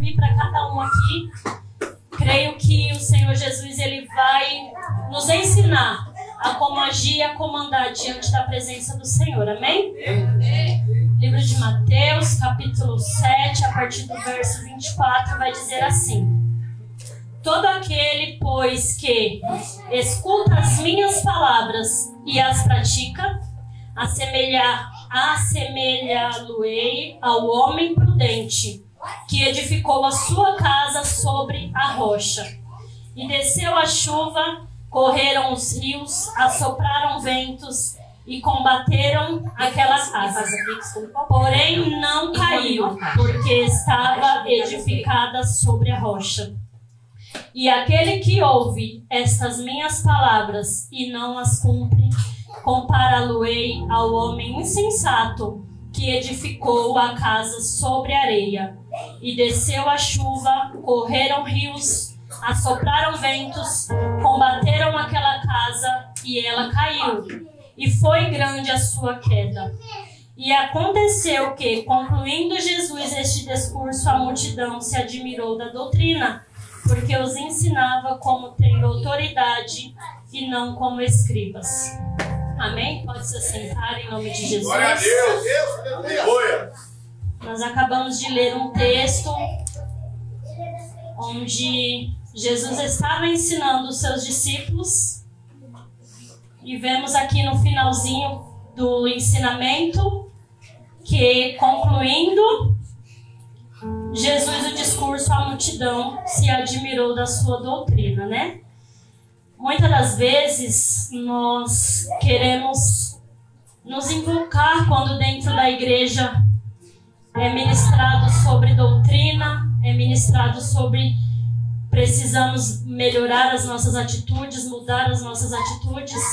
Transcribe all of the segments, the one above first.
servir para cada um aqui. Creio que o Senhor Jesus ele vai nos ensinar a como agir e a como andar diante da presença do Senhor. Amém? Livro de Mateus, capítulo 7, a partir do verso 24, vai dizer assim: todo aquele, pois, que escuta as minhas palavras e as pratica, assemelhá-lo-ei ao homem prudente, que edificou a sua casa sobre a rocha. E desceu a chuva, correram os rios, assopraram ventos e combateram aquela casa. Porém não caiu, porque estava edificada sobre a rocha. E aquele que ouve estas minhas palavras e não as cumpre, compará-lo-ei ao homem insensato, que edificou a casa sobre a areia. E desceu a chuva, correram rios, assopraram ventos, combateram aquela casa, e ela caiu, e foi grande a sua queda. E aconteceu que, concluindo Jesus este discurso, a multidão se admirou da doutrina, porque os ensinava como tendo autoridade e não como escribas. Amém? Pode se assentar em nome de Jesus. Glória a Deus. Aleluia. Nós acabamos de ler um texto onde Jesus estava ensinando os seus discípulos, e vemos aqui no finalzinho do ensinamento que, concluindo Jesus o discurso, a multidão se admirou da sua doutrina, né? Muitas das vezes nós queremos nos invocar quando dentro da igreja é ministrado sobre doutrina, é ministrado sobre precisamos melhorar as nossas atitudes, mudar as nossas atitudes,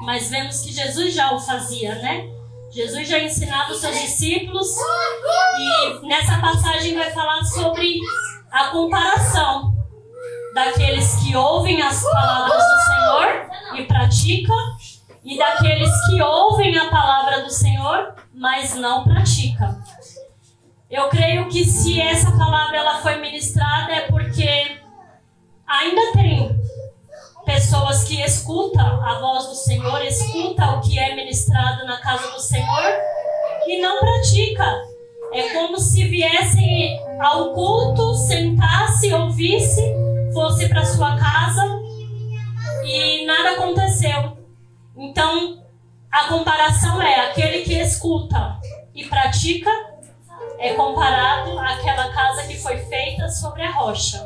mas vemos que Jesus já o fazia, né? Jesus já ensinava os seus discípulos, e nessa passagem vai falar sobre a comparação daqueles que ouvem as palavras do Senhor e praticam, e daqueles que ouvem a palavra do Senhor, mas não praticam. Eu creio que se essa palavra ela foi ministrada é porque ainda tem pessoas que escutam a voz do Senhor, escutam o que é ministrado na casa do Senhor e não pratica. É como se viessem ao culto, sentasse, ouvisse, fosse para sua casa e nada aconteceu. Então, a comparação é aquele que escuta e pratica é comparado àquela casa que foi feita sobre a rocha.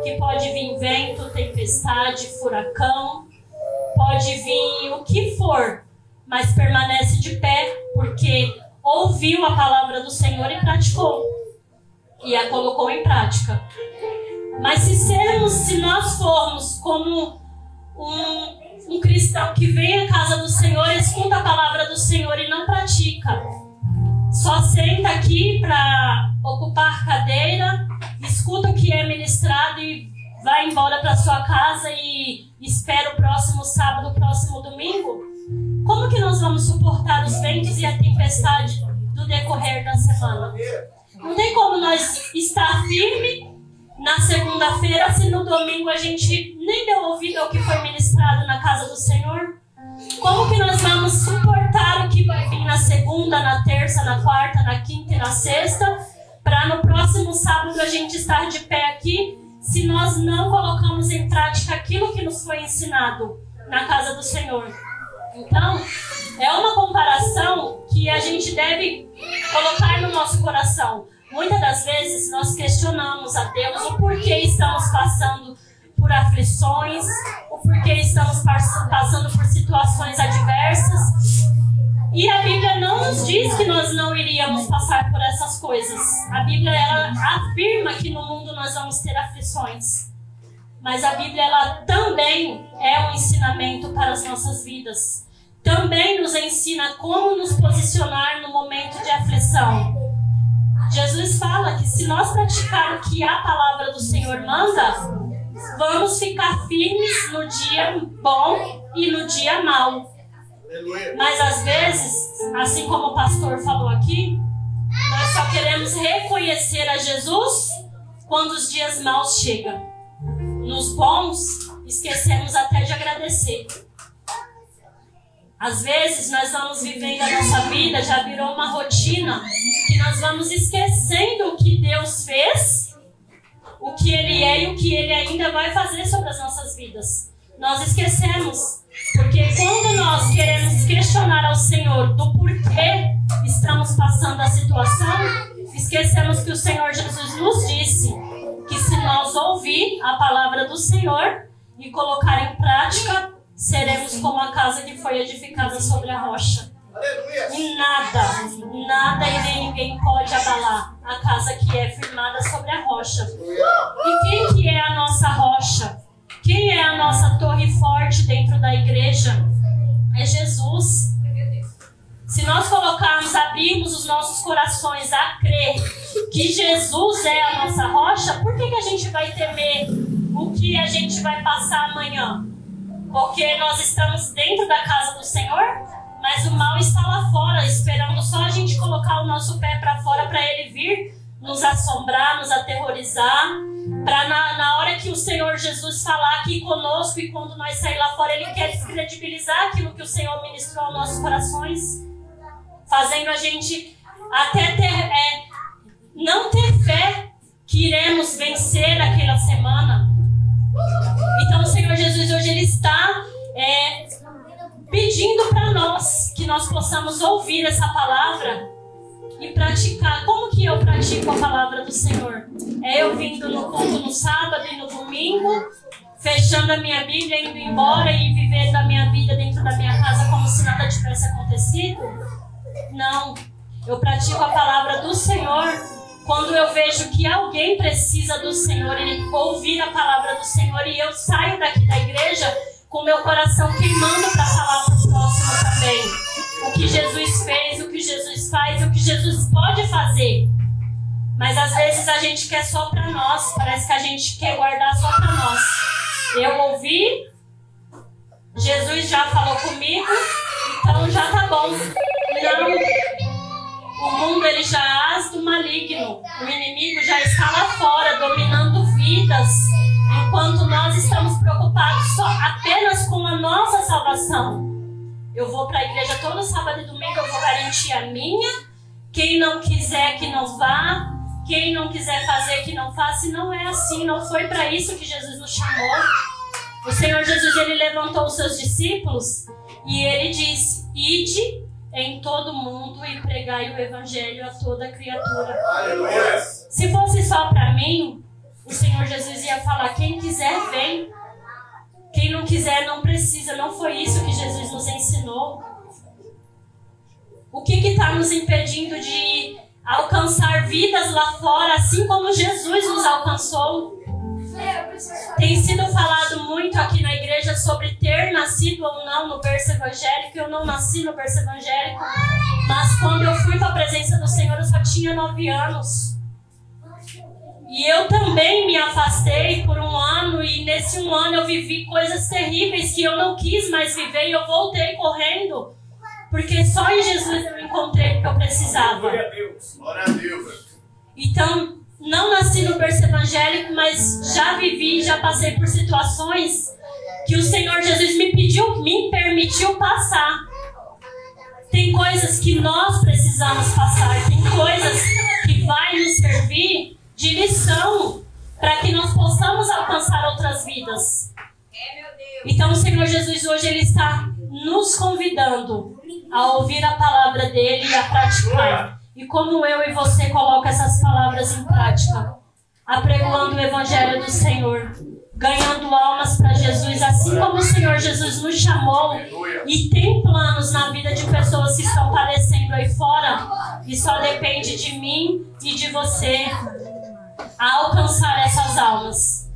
Que pode vir vento, tempestade, furacão, pode vir o que for, mas permanece de pé porque ouviu a palavra do Senhor e praticou, e a colocou em prática. Mas se nós formos como um cristão que vem à casa do Senhor, escuta a palavra do Senhor e não pratica, só senta aqui para ocupar cadeira, escuta o que é ministrado e vai embora para sua casa e espera o próximo sábado, o próximo domingo, como que nós vamos suportar os ventos e a tempestade do decorrer da semana? Não tem como nós estar firme na segunda-feira se no domingo a gente nem deu ouvido ao que foi ministrado na casa do Senhor. Como que nós vamos suportar o que vai vir na segunda, na terça, na quarta, na quinta e na sexta, para no próximo sábado a gente estar de pé aqui, se nós não colocamos em prática aquilo que nos foi ensinado na casa do Senhor? Então, é uma comparação que a gente deve colocar no nosso coração. Muitas das vezes nós questionamos a Deus o porquê estamos passando por aflições, o porquê estamos passando por situações adversas. E a Bíblia não nos diz que nós não iríamos passar por essas coisas. A Bíblia ela afirma que no mundo nós vamos ter aflições. Mas a Bíblia ela também é um ensinamento para as nossas vidas. Também nos ensina como nos posicionar no momento de aflição. Jesus fala que se nós praticarmos o que a palavra do Senhor manda, vamos ficar firmes no dia bom e no dia mau. Mas às vezes, assim como o pastor falou aqui, nós só queremos reconhecer a Jesus quando os dias maus chegam. Nos bons, esquecemos até de agradecer. Às vezes, nós vamos vivendo a nossa vida, já virou uma rotina, que nós vamos esquecendo o que Deus fez, o que Ele é e o que Ele ainda vai fazer sobre as nossas vidas. Nós esquecemos, porque quando nós queremos questionar ao Senhor do porquê estamos passando a situação, esquecemos que o Senhor Jesus nos disse que se nós ouvir a palavra do Senhor e colocar em prática, seremos como a casa que foi edificada sobre a rocha. E nada e nem ninguém pode abalar a casa que é firmada sobre a rocha. E quem que é a nossa rocha? Quem é a nossa torre forte dentro da igreja? É Jesus. Se nós colocarmos, abrirmos os nossos corações a crer que Jesus é a nossa rocha, por que a gente vai temer o que a gente vai passar amanhã? Porque nós estamos dentro da casa do Senhor, mas o mal está lá fora, esperando só a gente colocar o nosso pé para fora para ele vir nos assombrar, nos aterrorizar, para na hora que o Senhor Jesus falar aqui conosco e quando nós sair lá fora, Ele quer descredibilizar aquilo que o Senhor ministrou aos nossos corações, fazendo a gente até não ter fé que iremos vencer aquela semana. Então o Senhor Jesus hoje Ele está pedindo para nós que nós possamos ouvir essa palavra e praticar. Como que eu pratico a palavra do Senhor? É eu vindo no culto no sábado e no domingo, fechando a minha Bíblia, indo embora e vivendo a minha vida dentro da minha casa como se nada tivesse acontecido? Não. Eu pratico a palavra do Senhor quando eu vejo que alguém precisa do Senhor, ele ouvir a palavra do Senhor, e eu saio daqui da igreja com meu coração queimando para falar para o próximo também. O que Jesus fez, o que Jesus faz, o que Jesus pode fazer. Mas às vezes a gente quer só para nós, parece que a gente quer guardar só para nós. Eu ouvi, Jesus já falou comigo, então já tá bom. Não. O mundo ele já age do maligno. O inimigo já está lá fora, dominando vidas, enquanto nós estamos preocupados só apenas com a nossa salvação. Eu vou para a igreja todo sábado e domingo, eu vou garantir a minha. Quem não quiser que não vá, quem não quiser fazer que não faça. E não é assim, não foi para isso que Jesus nos chamou. O Senhor Jesus ele levantou os seus discípulos e ele disse: ide em todo mundo e pregai o evangelho a toda criatura. Aleluia. Se fosse só para mim, o Senhor Jesus ia falar: quem quiser vem, quem não quiser não precisa. Não foi isso que Jesus nos ensinou. O que está nos impedindo de alcançar vidas lá fora, assim como Jesus nos alcançou? Tem sido falado muito aqui na igreja sobre ter nascido ou não no berço evangélico. Eu não nasci no berço evangélico, mas quando eu fui para a presença do Senhor eu só tinha 9 anos. E eu também me afastei por 1 ano, e nesse 1 ano eu vivi coisas terríveis que eu não quis mais viver, e eu voltei correndo, porque só em Jesus eu encontrei o que eu precisava. Glória a Deus. Glória a Deus. Então, não nasci no berço evangélico, mas já vivi, já passei por situações que o Senhor Jesus me permitiu passar. Tem coisas que nós precisamos passar, tem coisas que vai nos servir de lição para que nós possamos alcançar outras vidas. Então o Senhor Jesus hoje ele está nos convidando a ouvir a palavra dele e a praticar. E como eu e você colocam essas palavras em prática? Apregoando o evangelho do Senhor, ganhando almas para Jesus, assim como o Senhor Jesus nos chamou. E tem planos na vida de pessoas que estão padecendo aí fora, e só depende de mim e de você a alcançar essas almas.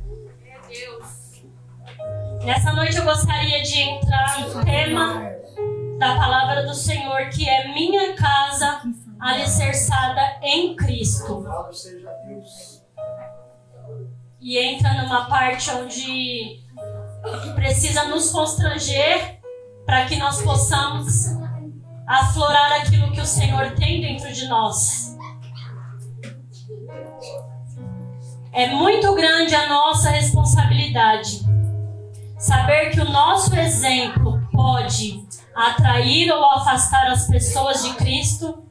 Nessa noite eu gostaria de entrar no tema da palavra do Senhor, que é minha casa alicerçada em Cristo. E entra numa parte onde precisa nos constranger para que nós possamos aflorar aquilo que o Senhor tem dentro de nós. É muito grande a nossa responsabilidade. Saber que o nosso exemplo pode atrair ou afastar as pessoas de Cristo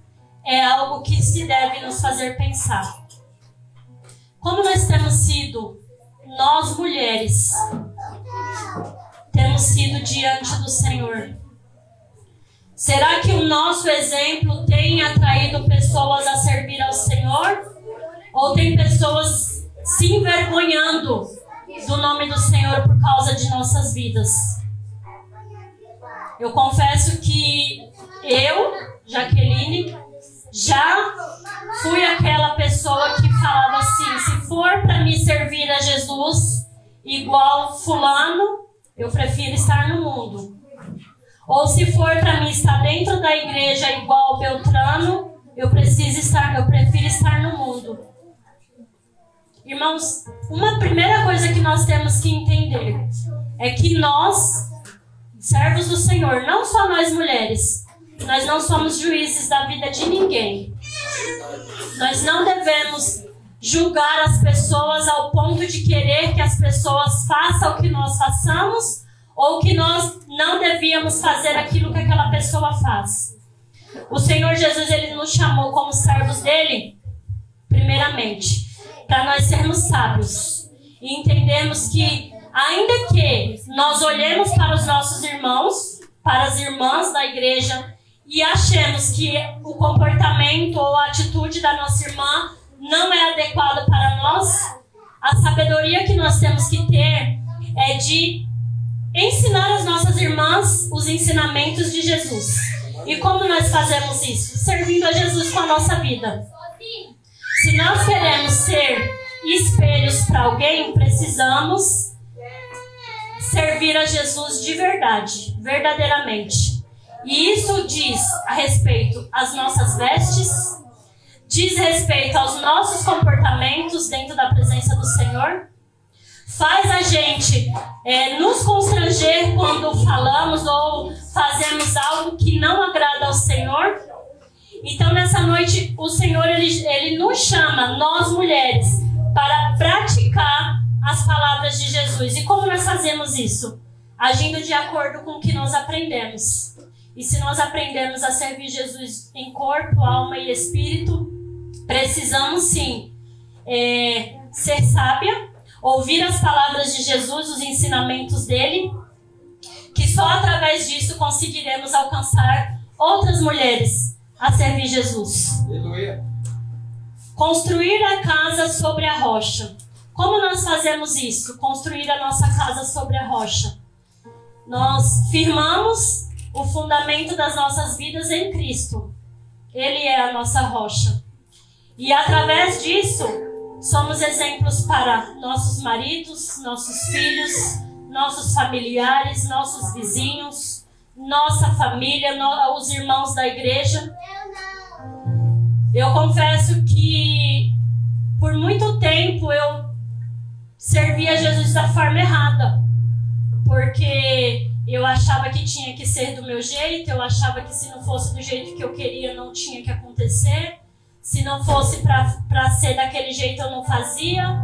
é algo que se deve nos fazer pensar. Como nós temos sido, nós mulheres, temos sido diante do Senhor? Será que o nosso exemplo tem atraído pessoas a servir ao Senhor? Ou tem pessoas se envergonhando do nome do Senhor por causa de nossas vidas? Eu confesso que eu, Jaqueline, já fui aquela pessoa que falava assim: se for para me servir a Jesus igual fulano, eu prefiro estar no mundo. Ou se for para mim estar dentro da igreja igual Beltrano, eu prefiro estar no mundo. Irmãos, uma primeira coisa que nós temos que entender é que nós, servos do Senhor, não só nós mulheres, nós não somos juízes da vida de ninguém. Nós não devemos julgar as pessoas ao ponto de querer que as pessoas façam o que nós façamos ou que nós não devíamos fazer aquilo que aquela pessoa faz. O Senhor Jesus, Ele nos chamou como servos dEle, primeiramente, para nós sermos sábios e entendermos que, ainda que nós olhemos para os nossos irmãos, para as irmãs da igreja, e achemos que o comportamento ou a atitude da nossa irmã não é adequado para nós, a sabedoria que nós temos que ter é de ensinar às nossas irmãs os ensinamentos de Jesus. E como nós fazemos isso? Servindo a Jesus com a nossa vida. Se nós queremos ser espelhos para alguém, precisamos servir a Jesus de verdade, verdadeiramente. E isso diz a respeito às nossas vestes, diz respeito aos nossos comportamentos dentro da presença do Senhor, faz a gente nos constranger quando falamos ou fazemos algo que não agrada ao Senhor. Então, nessa noite, o Senhor ele nos chama, nós mulheres, para praticar as palavras de Jesus. E como nós fazemos isso? Agindo de acordo com o que nós aprendemos. E se nós aprendemos a servir Jesus em corpo, alma e espírito, precisamos sim ser sábia, ouvir as palavras de Jesus, os ensinamentos dele, que só através disso conseguiremos alcançar outras mulheres a servir Jesus. Aleluia. Construir a casa sobre a rocha. Como nós fazemos isso? Construir a nossa casa sobre a rocha. Nós firmamos o fundamento das nossas vidas em Cristo. Ele é a nossa rocha. E através disso, somos exemplos para nossos maridos, nossos filhos, nossos familiares, nossos vizinhos, nossa família, os irmãos da igreja. Eu confesso que por muito tempo eu servia Jesus da forma errada, porque eu achava que tinha que ser do meu jeito, eu achava que se não fosse do jeito que eu queria não tinha que acontecer, se não fosse para ser daquele jeito eu não fazia.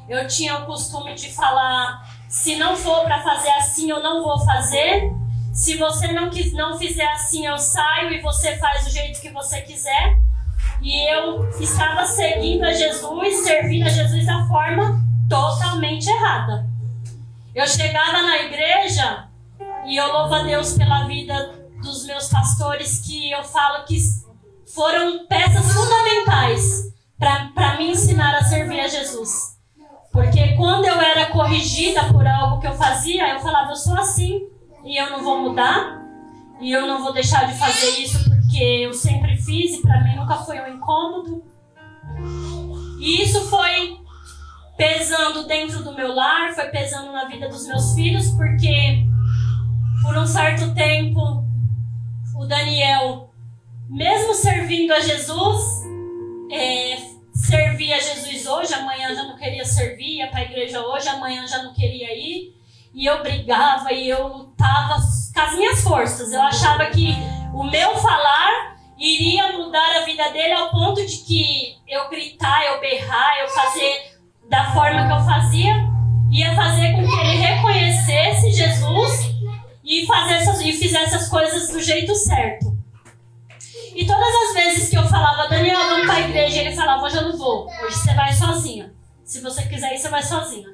Eu tinha o costume de falar: se não for para fazer assim eu não vou fazer, se você não fizer assim eu saio e você faz do jeito que você quiser. E eu estava seguindo a Jesus, servindo a Jesus da forma totalmente errada. Eu chegava na igreja e eu louvo a Deus pela vida dos meus pastores, que eu falo que foram peças fundamentais para me ensinar a servir a Jesus. Porque quando eu era corrigida por algo que eu fazia, eu falava: eu sou assim e eu não vou mudar, e eu não vou deixar de fazer isso porque eu sempre fiz e para mim nunca foi um incômodo. E isso foi pesando dentro do meu lar, foi pesando na vida dos meus filhos, porque por um certo tempo o Daniel, mesmo servindo a Jesus, servia a Jesus hoje, amanhã já não queria servir, ia para a igreja hoje, amanhã já não queria ir. E eu brigava e eu lutava com as minhas forças. Eu achava que o meu falar iria mudar a vida dele ao ponto de que eu gritar, eu berrar, eu fazer da da forma que eu fazia, ia fazer com que ele reconhecesse Jesus e fizesse as coisas do jeito certo. E todas as vezes que eu falava, Daniel, vamos para a igreja, ele falava, hoje eu não vou, hoje você vai sozinha. Se você quiser ir, você vai sozinha.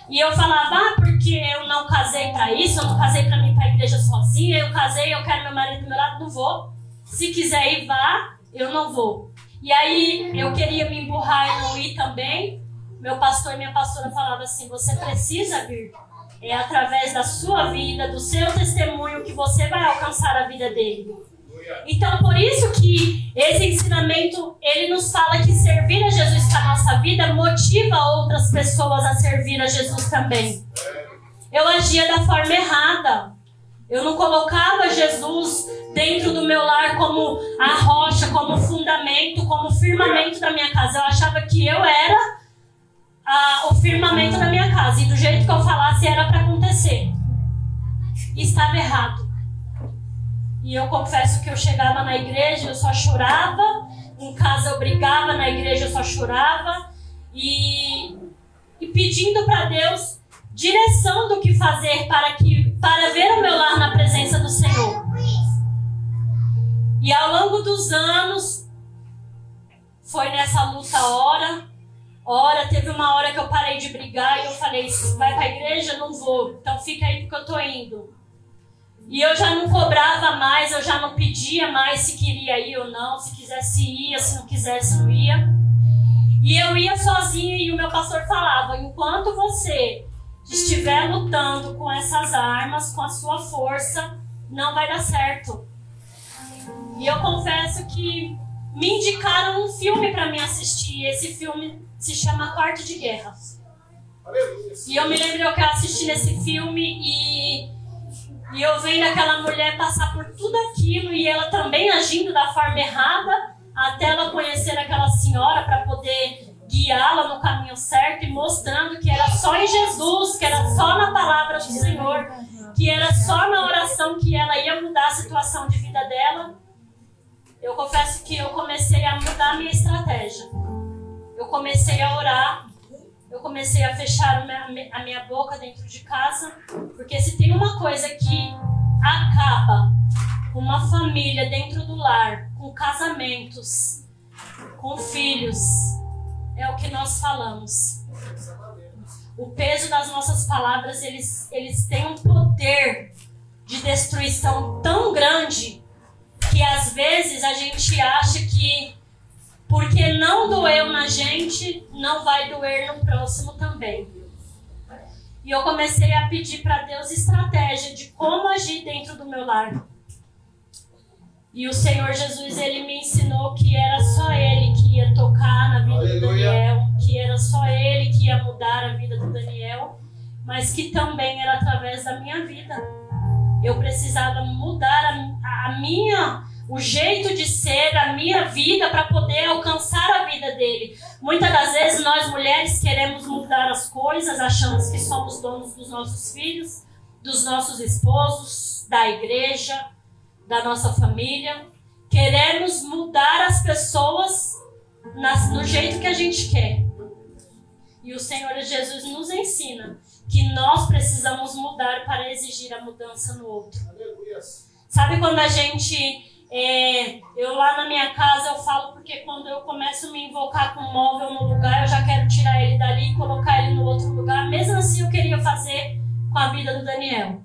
E eu falava, porque eu não casei para isso, eu não casei para ir para a igreja sozinha, eu casei, eu quero meu marido do meu lado, não vou. Se quiser ir, vá, eu não vou. E aí eu queria me emburrar e não ir também. Meu pastor e minha pastora falavam assim, você precisa vir. É através da sua vida, do seu testemunho, que você vai alcançar a vida dele. Então, por isso que esse ensinamento, ele nos fala que servir a Jesus com a nossa vida motiva outras pessoas a servir a Jesus também. Eu agia da forma errada. Eu não colocava Jesus dentro do meu lar como a rocha, como fundamento, como firmamento da minha casa. Eu achava que eu era o firmamento da minha casa. E do jeito que eu falasse era para acontecer. E estava errado. E eu confesso que eu chegava na igreja, eu só chorava. Em casa eu brigava, na igreja eu só chorava. E pedindo para Deus direção do que fazer para ver o meu lar na presença do Senhor. E ao longo dos anos, foi nessa luta hora, teve uma hora que eu parei de brigar e eu falei, vai para a igreja? Não vou, então fica aí porque eu tô indo. E eu já não cobrava mais, eu já não pedia mais se queria ir ou não, se quisesse ia, se não quisesse não ia. E eu ia sozinha e o meu pastor falava, enquanto você estiver lutando com essas armas, com a sua força, não vai dar certo. E eu confesso que me indicaram um filme para mim assistir. Esse filme se chama Quarto de Guerra. E eu me lembro que eu assisti esse filme e eu vendo aquela mulher passar por tudo aquilo e ela também agindo da forma errada, até ela conhecer aquela senhora para poder guiá-la no caminho certo e mostrando que era só em Jesus, que era só na palavra do Senhor, que era só na oração que ela ia mudar a situação de vida dela. Eu confesso que eu comecei a mudar a minha estratégia. Eu comecei a orar, eu comecei a fechar a minha boca dentro de casa, porque se tem uma coisa que acaba com uma família dentro do lar, com casamentos, com filhos, é o que nós falamos. O peso das nossas palavras, eles têm um poder de destruição tão grande que às vezes a gente acha que porque não doeu na gente, não vai doer no próximo também. E eu comecei a pedir para Deus estratégia de como agir dentro do meu lar. E o Senhor Jesus, ele me ensinou que era só Ele que ia tocar na vida do Daniel, que era só Ele que ia mudar a vida do Daniel, mas que também era através da minha vida. Eu precisava mudar o jeito de ser, a minha vida, para poder alcançar a vida dele. Muitas das vezes nós mulheres queremos mudar as coisas, achamos que somos donos dos nossos filhos, dos nossos esposos, da igreja, da nossa família. Queremos mudar as pessoas do jeito que a gente quer. E o Senhor Jesus nos ensina que nós precisamos mudar para exigir a mudança no outro. Sabe quando a gente... eu lá na minha casa eu falo porque quando eu começo a me invocar com um móvel no lugar, eu já quero tirar ele dali e colocar ele no outro lugar. Mesmo assim eu queria fazer com a vida do Daniel.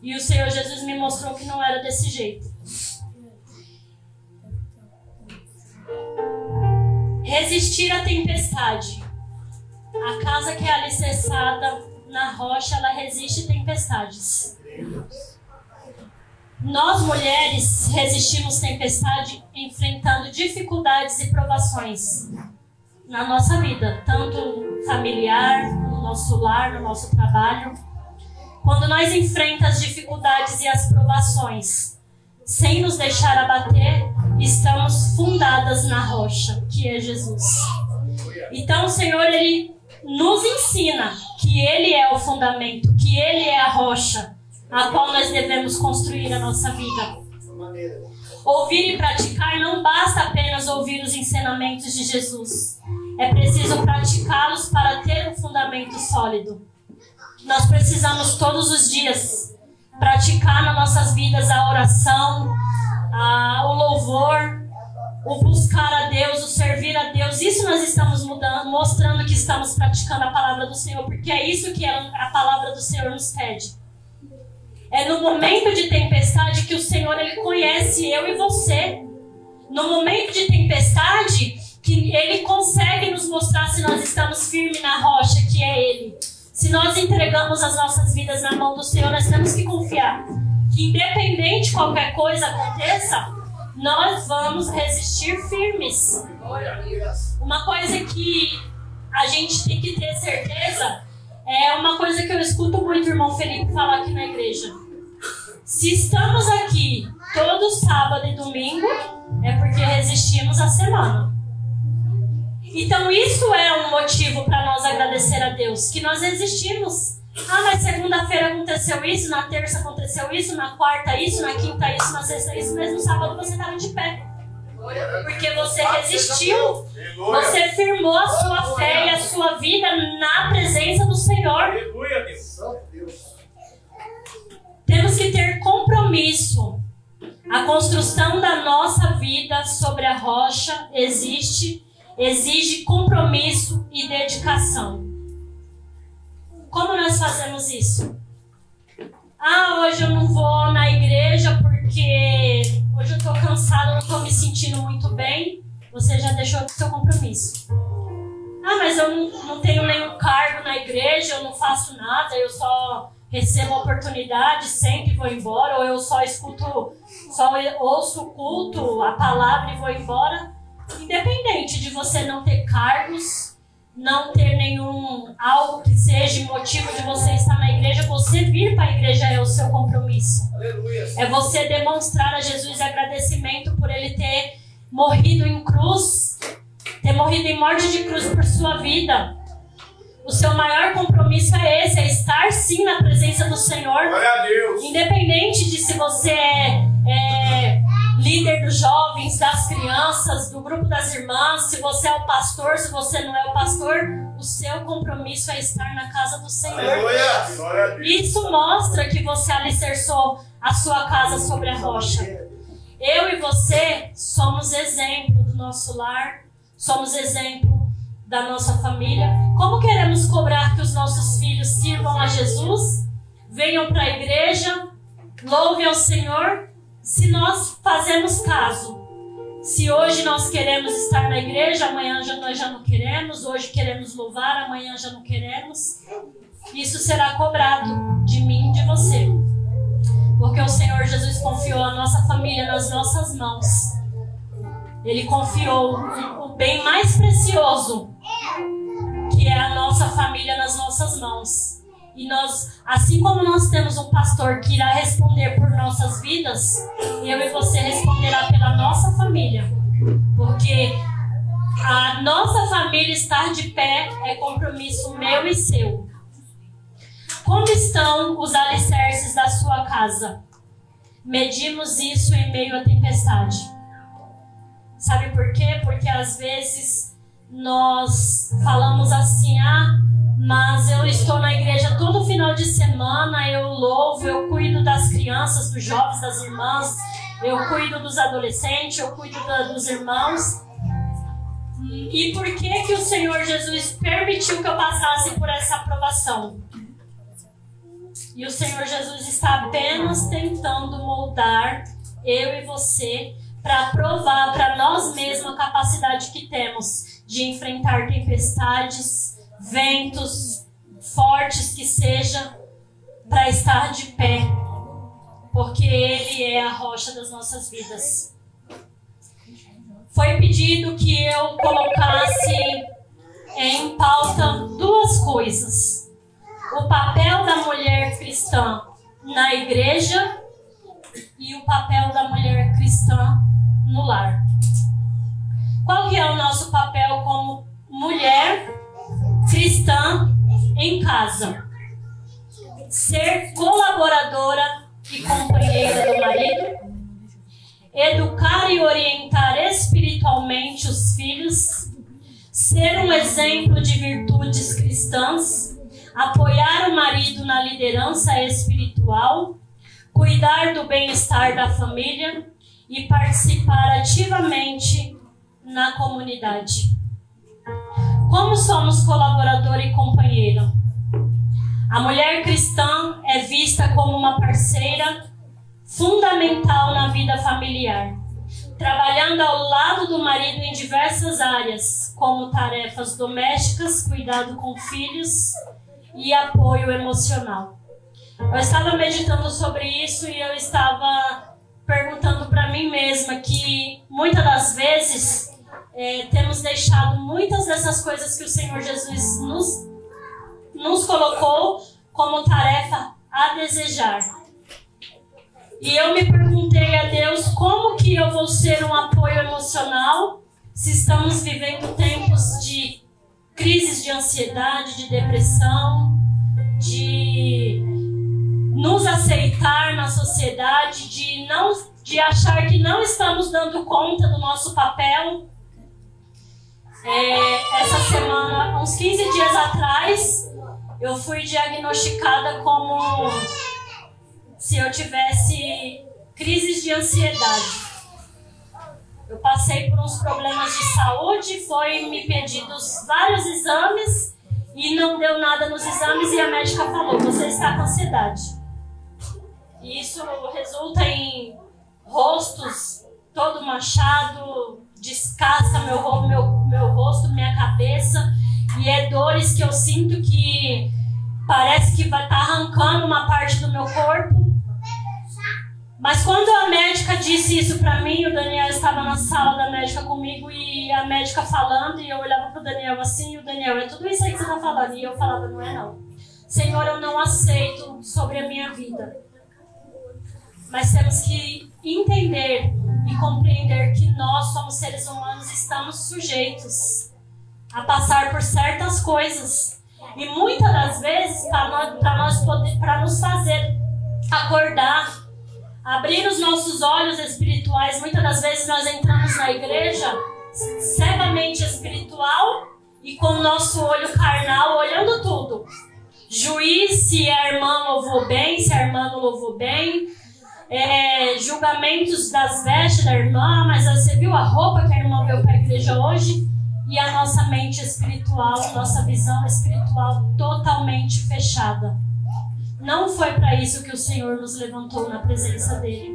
E o Senhor Jesus me mostrou que não era desse jeito. Resistir à tempestade. A casa que é alicerçada na rocha, ela resiste tempestades. Nós mulheres resistimos tempestade enfrentando dificuldades e provações na nossa vida, tanto familiar, no nosso lar, no nosso trabalho. Quando nós enfrentamos as dificuldades e as provações, sem nos deixar abater, estamos fundadas na rocha, que é Jesus. Então o Senhor, Ele nos ensina que Ele é o fundamento, que Ele é a rocha, a qual nós devemos construir a nossa vida. Ouvir e praticar não basta apenas ouvir os ensinamentos de Jesus. É preciso praticá-los para fundamento sólido. Nós precisamos todos os dias praticar nas nossas vidas a oração, o louvor, o buscar a Deus, o servir a Deus. Isso nós estamos mostrando que estamos praticando a palavra do Senhor, porque é isso que a palavra do Senhor nos pede. É no momento de tempestade que o Senhor, Ele conhece eu e você. No momento de tempestade que Ele consegue nos mostrar se nós estamos firmes na rocha que é Ele. Se nós entregamos as nossas vidas na mão do Senhor, nós temos que confiar que independente de qualquer coisa aconteça, nós vamos resistir firmes. Uma coisa que a gente tem que ter certeza é uma coisa que eu escuto muito o irmão Felipe falar aqui na igreja. Se estamos aqui todo sábado e domingo, é porque resistimos a semana. Então isso é um motivo para nós agradecer a Deus, que nós resistimos. Mas segunda-feira aconteceu isso, na terça aconteceu isso, na quarta isso, na quinta isso, na sexta isso, mas no sábado você estava de pé. Porque você resistiu, você firmou a sua fé e a sua vida na presença do Senhor. Temos que ter compromisso. A construção da nossa vida sobre a rocha exige compromisso e dedicação. Como nós fazemos isso? Hoje eu não vou na igreja porque hoje eu estou cansada, não estou me sentindo muito bem. Você já deixou o seu compromisso. Mas eu não tenho nenhum cargo na igreja, eu não faço nada, eu só recebo oportunidade, sempre vou embora, ou eu só ouço o culto, a palavra e vou embora. Independente de você não ter cargos, não ter algo que seja motivo de você estar na igreja, você vir para a igreja é o seu compromisso. Aleluia. É você demonstrar a Jesus agradecimento por Ele ter morrido em cruz, ter morrido em morte de cruz por sua vida. O seu maior compromisso é esse, é estar sim na presença do Senhor. Glória a Deus. Independente de se você é líder dos jovens, das crianças, do grupo das irmãs, se você é o pastor, se você não é o pastor, o seu compromisso é estar na casa do Senhor. Aleluia. Isso mostra que você alicerçou a sua casa sobre a rocha. Eu e você somos exemplo do nosso lar, somos exemplo da nossa família. Como queremos cobrar que os nossos filhos sirvam a Jesus, venham para a igreja, louvem ao Senhor, se nós fazemos caso? Se hoje nós queremos estar na igreja, amanhã nós já não queremos, hoje queremos louvar, amanhã já não queremos, isso será cobrado de mim e de você. Porque o Senhor Jesus confiou a nossa família nas nossas mãos. Ele confiou o bem mais precioso, que é a nossa família, nas nossas mãos. E nós, assim como nós temos um pastor que irá responder por nossas vidas, eu e você responderá pela nossa família. Porque a nossa família estar de pé é compromisso meu e seu. Como estão os alicerces da sua casa? Medimos isso em meio à tempestade. Sabe por quê? Porque às vezes nós falamos assim, mas eu estou na igreja todo final de semana, eu louvo, eu cuido das crianças, dos jovens, das irmãs, eu cuido dos adolescentes, eu cuido dos irmãos. E por que o Senhor Jesus permitiu que eu passasse por essa aprovação? E o Senhor Jesus está apenas tentando moldar eu e você para provar para nós mesmos a capacidade que temos de enfrentar tempestades, ventos fortes que seja, para estar de pé, porque Ele é a rocha das nossas vidas. Foi pedido que eu colocasse em pauta duas coisas: o papel da mulher cristã na igreja e o papel da mulher cristã no lar. Qual que é o nosso papel como mulher cristã em casa? Ser colaboradora e companheira do marido, educar e orientar espiritualmente os filhos, ser um exemplo de virtudes cristãs, apoiar o marido na liderança espiritual, cuidar do bem-estar da família e participar ativamente na comunidade. Como somos colaboradora e companheira? A mulher cristã é vista como uma parceira fundamental na vida familiar, trabalhando ao lado do marido em diversas áreas, como tarefas domésticas, cuidado com filhos e apoio emocional. Eu estava meditando sobre isso e eu estava perguntando para mim mesma que muitas das vezes temos deixado muitas dessas coisas que o Senhor Jesus nos colocou como tarefa a desejar. E eu me perguntei a Deus como que eu vou ser um apoio emocional se estamos vivendo tempos de crises de ansiedade, de depressão, de nos aceitar na sociedade, de achar que não estamos dando conta do nosso papel. Essa semana, uns 15 dias atrás, eu fui diagnosticada como se eu tivesse crises de ansiedade. Eu passei por uns problemas de saúde, foi me pedidos vários exames e não deu nada nos exames e a médica falou, você está com ansiedade. E isso resulta em rostos todo manchado, descasca meu rosto, minha cabeça, e é dores que eu sinto que parece que vai estar arrancando uma parte do meu corpo. Mas quando a médica disse isso pra mim, o Daniel estava na sala da médica comigo e a médica falando, e eu olhava pro Daniel assim, e o Daniel, é tudo isso aí que você tá falando? E eu falava, não é não. Senhor, eu não aceito sobre a minha vida. Mas temos que entender e compreender que nós, somos seres humanos, estamos sujeitos a passar por certas coisas. E muitas das vezes, para nos fazer acordar, abrir os nossos olhos espirituais, muitas das vezes nós entramos na igreja cegamente espiritual e com o nosso olho carnal olhando tudo. Juiz se a irmã louvou bem, se a irmã não louvou bem. Julgamentos das vestes da irmã, mas você viu a roupa que a irmã veio para a igreja hoje? E a nossa mente espiritual, nossa visão espiritual totalmente fechada. Não foi para isso que o Senhor nos levantou na presença dele.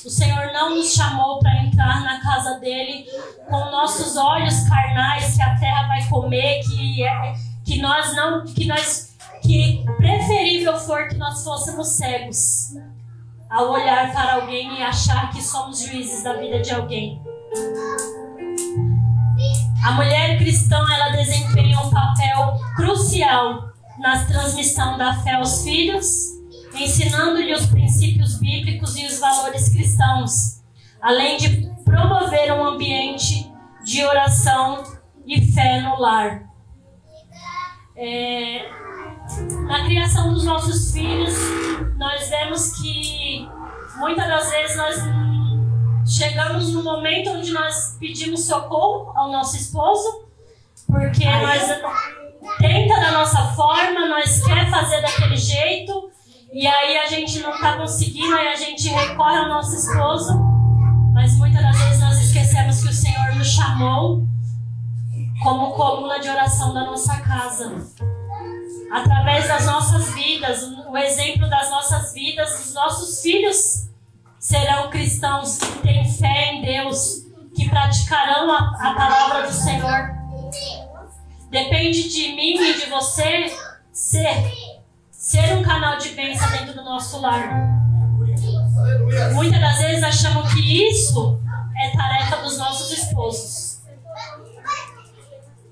O Senhor não nos chamou para entrar na casa dele com nossos olhos carnais que a terra vai comer, que preferível for que nós fôssemos cegos ao olhar para alguém e achar que somos juízes da vida de alguém. A mulher cristã, ela desempenha um papel crucial na transmissão da fé aos filhos, ensinando-lhe os princípios bíblicos e os valores cristãos, além de promover um ambiente de oração e fé no lar. Na criação dos nossos filhos, nós vemos que muitas das vezes nós chegamos no momento onde nós pedimos socorro ao nosso esposo, porque nós tenta da nossa forma, nós quer fazer daquele jeito, e aí a gente não está conseguindo, aí a gente recorre ao nosso esposo, mas muitas das vezes nós esquecemos que o Senhor nos chamou como coluna de oração da nossa casa. Através das nossas vidas, o exemplo das nossas vidas, os nossos filhos serão cristãos que têm fé em Deus, que praticarão a palavra do Senhor. Depende de mim e de você ser um canal de bênção dentro do nosso lar. Muitas das vezes achamos que isso é tarefa dos nossos esposos.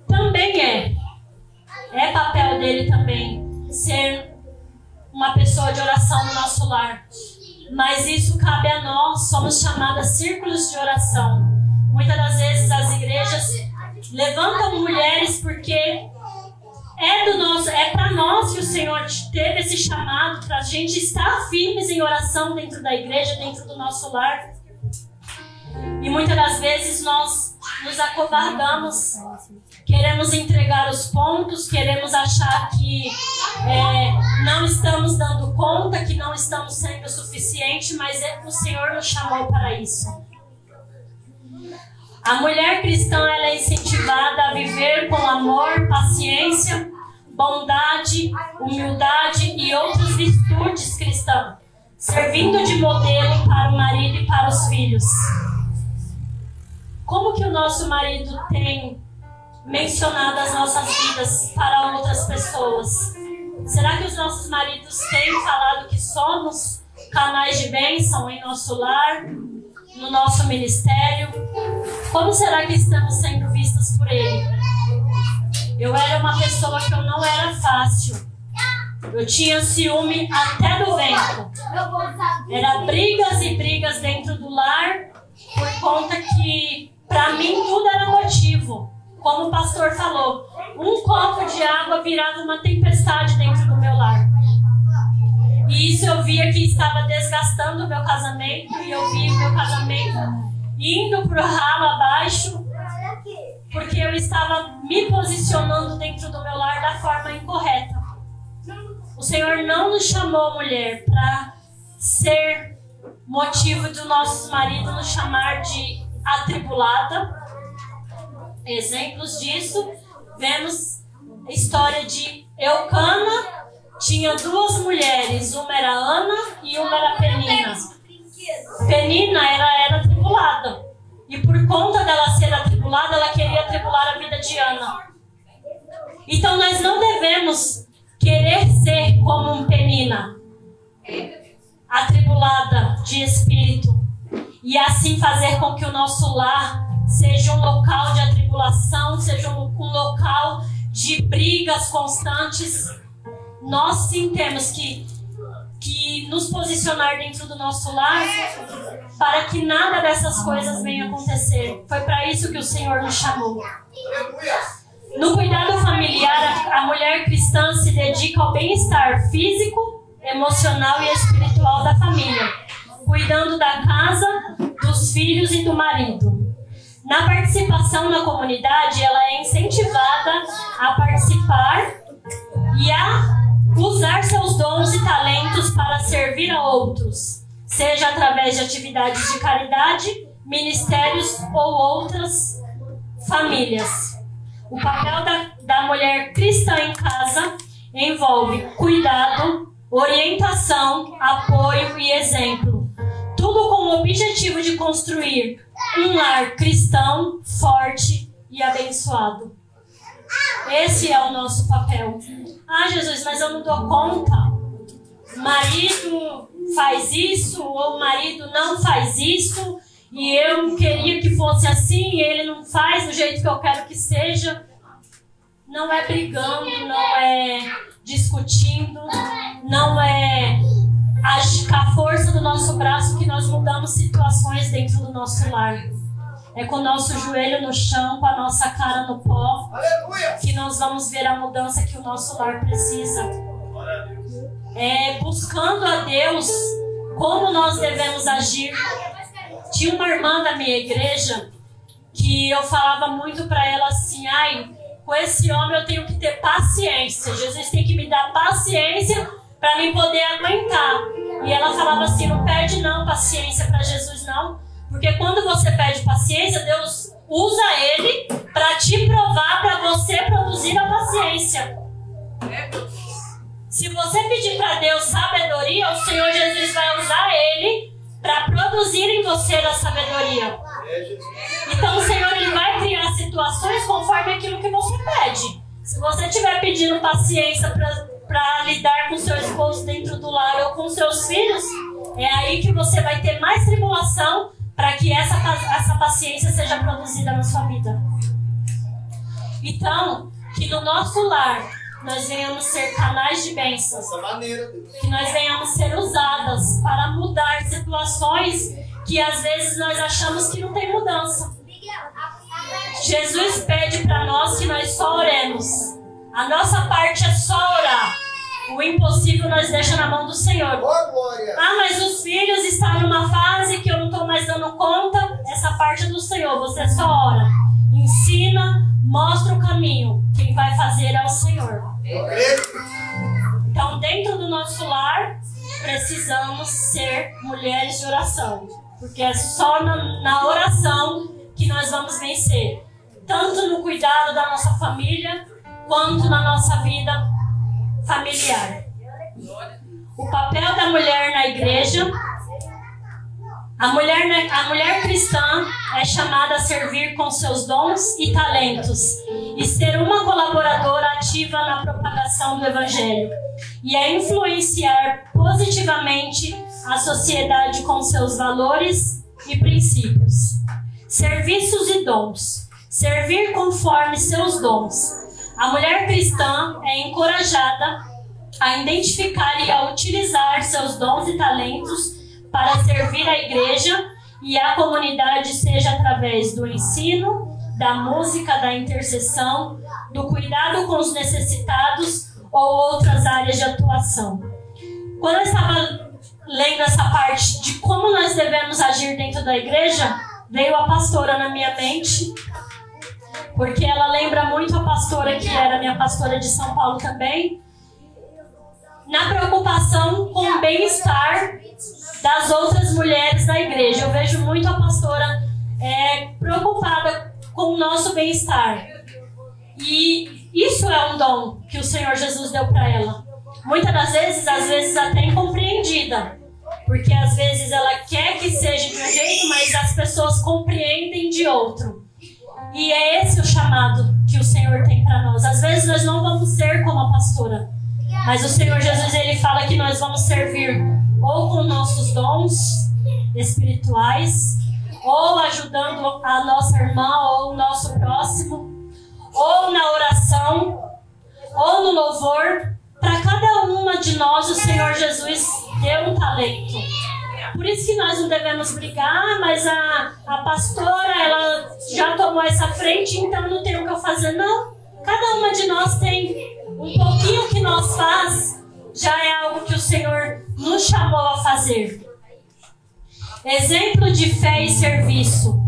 Também é papel dele também ser uma pessoa de oração no nosso lar. Mas isso cabe a nós, somos chamadas círculos de oração. Muitas das vezes as igrejas levantam mulheres porque é para nós que o Senhor teve esse chamado, para a gente estar firmes em oração dentro da igreja, dentro do nosso lar. E muitas das vezes nós nos acovardamos, queremos entregar os pontos, queremos achar que não estamos dando conta, que não estamos sendo o suficiente, mas o Senhor nos chamou para isso. A mulher cristã ela é incentivada a viver com amor, paciência, bondade, humildade e outras virtudes cristãs, servindo de modelo para o marido e para os filhos. Como que o nosso marido tem mencionado as nossas vidas para outras pessoas? Será que os nossos maridos têm falado que somos canais de bênção em nosso lar, no nosso ministério? Como será que estamos sendo vistas por ele? Eu era uma pessoa que eu não era fácil. Eu tinha ciúme até do vento. Era brigas e brigas dentro do lar, por conta que, para mim, tudo era motivo. Como o pastor falou, um copo de água virava uma tempestade dentro do meu lar. E isso eu via que estava desgastando o meu casamento, e eu via o meu casamento indo pro ralo abaixo, porque eu estava me posicionando dentro do meu lar da forma incorreta. O Senhor não nos chamou, mulher, para ser motivo do nosso marido nos chamar de atribulada. Exemplos disso, vemos a história de Eucana. Tinha duas mulheres, uma era Ana e uma era Penina. Penina era atribulada. E por conta dela ser atribulada, ela queria atribular a vida de Ana. Então nós não devemos querer ser como um Penina, atribulada de espírito, e assim fazer com que o nosso lar seja um local de atribulação, seja um local de brigas constantes. Nós sim temos que nos posicionar dentro do nosso lar para que nada dessas coisas venha acontecer. Foi para isso que o Senhor nos chamou. No cuidado familiar, a mulher cristã se dedica ao bem-estar físico, emocional e espiritual da família, cuidando da casa, dos filhos e do marido. Na participação na comunidade, ela é incentivada a participar e a usar seus dons e talentos para servir a outros, seja através de atividades de caridade, ministérios ou outras famílias. O papel da mulher cristã em casa envolve cuidado, orientação, apoio e exemplo. Tudo com o objetivo de construir um lar cristão, forte e abençoado. Esse é o nosso papel. Ah, Jesus, mas eu não dou conta. O marido faz isso ou o marido não faz isso e eu queria que fosse assim e ele não faz do jeito que eu quero que seja. Não é brigando, não é discutindo, não é com a força do nosso braço que nós mudamos situações dentro do nosso lar. É com o nosso joelho no chão, com a nossa cara no pó, que nós vamos ver a mudança que o nosso lar precisa. É buscando a Deus como nós devemos agir. Tinha uma irmã da minha igreja que eu falava muito para ela assim: ai, com esse homem eu tenho que ter paciência. Jesus tem que me dar paciência para mim poder aguentar. E ela falava assim: não perde não paciência para Jesus não. Porque quando você pede paciência, Deus usa ele para te provar, para você produzir a paciência. Se você pedir para Deus sabedoria, o Senhor Jesus vai usar ele para produzir em você a sabedoria. Então o Senhor ele vai criar situações conforme aquilo que você pede. Se você estiver pedindo paciência para lidar com seu esposo dentro do lar ou com seus filhos, é aí que você vai ter mais tribulação para que essa paciência seja produzida na sua vida. Então, que no nosso lar nós venhamos ser canais de bênçãos, que nós venhamos ser usadas para mudar situações que às vezes nós achamos que não tem mudança. Jesus pede para nós que nós só oremos. A nossa parte é só orar. O impossível nós deixa na mão do Senhor. Ah, mas os filhos estão numa fase que eu não estou mais dando conta. Essa parte é do Senhor. Você só ora, ensina, mostra o caminho. Quem vai fazer é o Senhor. Então, dentro do nosso lar, precisamos ser mulheres de oração. Porque é só na oração que nós vamos vencer. Tanto no cuidado da nossa família, quanto na nossa vida familiar. O papel da mulher na igreja. A mulher cristã é chamada a servir com seus dons e talentos e ser uma colaboradora ativa na propagação do Evangelho e a influenciar positivamente a sociedade com seus valores e princípios. Serviços e dons. Servir conforme seus dons. A mulher cristã é encorajada a identificar e a utilizar seus dons e talentos para servir a igreja e a comunidade, seja através do ensino, da música, da intercessão, do cuidado com os necessitados ou outras áreas de atuação. Quando eu estava lendo essa parte de como nós devemos agir dentro da igreja, veio a pastora na minha mente, porque ela lembra muito a pastora que era minha pastora de São Paulo também, na preocupação com o bem-estar das outras mulheres da igreja. Eu vejo muito a pastora preocupada com o nosso bem-estar. E isso é um dom que o Senhor Jesus deu para ela. Muitas das vezes, às vezes até incompreendida. Porque às vezes ela quer que seja de um jeito, mas as pessoas compreendem de outro. E é esse o chamado que o Senhor tem para nós. Às vezes nós não vamos ser como a pastora. Mas o Senhor Jesus, ele fala que nós vamos servir ou com nossos dons espirituais, ou ajudando a nossa irmã ou o nosso próximo, ou na oração, ou no louvor. Para cada uma de nós, o Senhor Jesus deu um talento. Por isso que nós não devemos brigar, mas a pastora, ela já tomou essa frente, então não tem o que eu fazer. Não, cada uma de nós tem um pouquinho que nós faz, já é algo que o Senhor nos chamou a fazer. Exemplo de fé e serviço.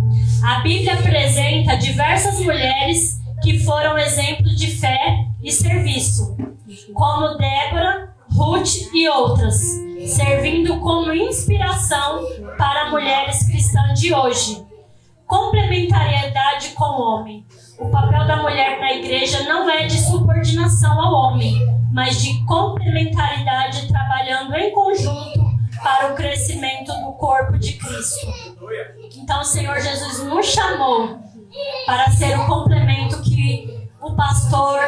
A Bíblia apresenta diversas mulheres que foram exemplos de fé e serviço, como Débora, Ruth e outras, servindo como inspiração para mulheres cristãs de hoje. Complementariedade com o homem. O papel da mulher na igreja não é de subordinação ao homem, mas de complementaridade, trabalhando em conjunto para o crescimento do corpo de Cristo. Então o Senhor Jesus nos chamou para ser o complemento que o pastor,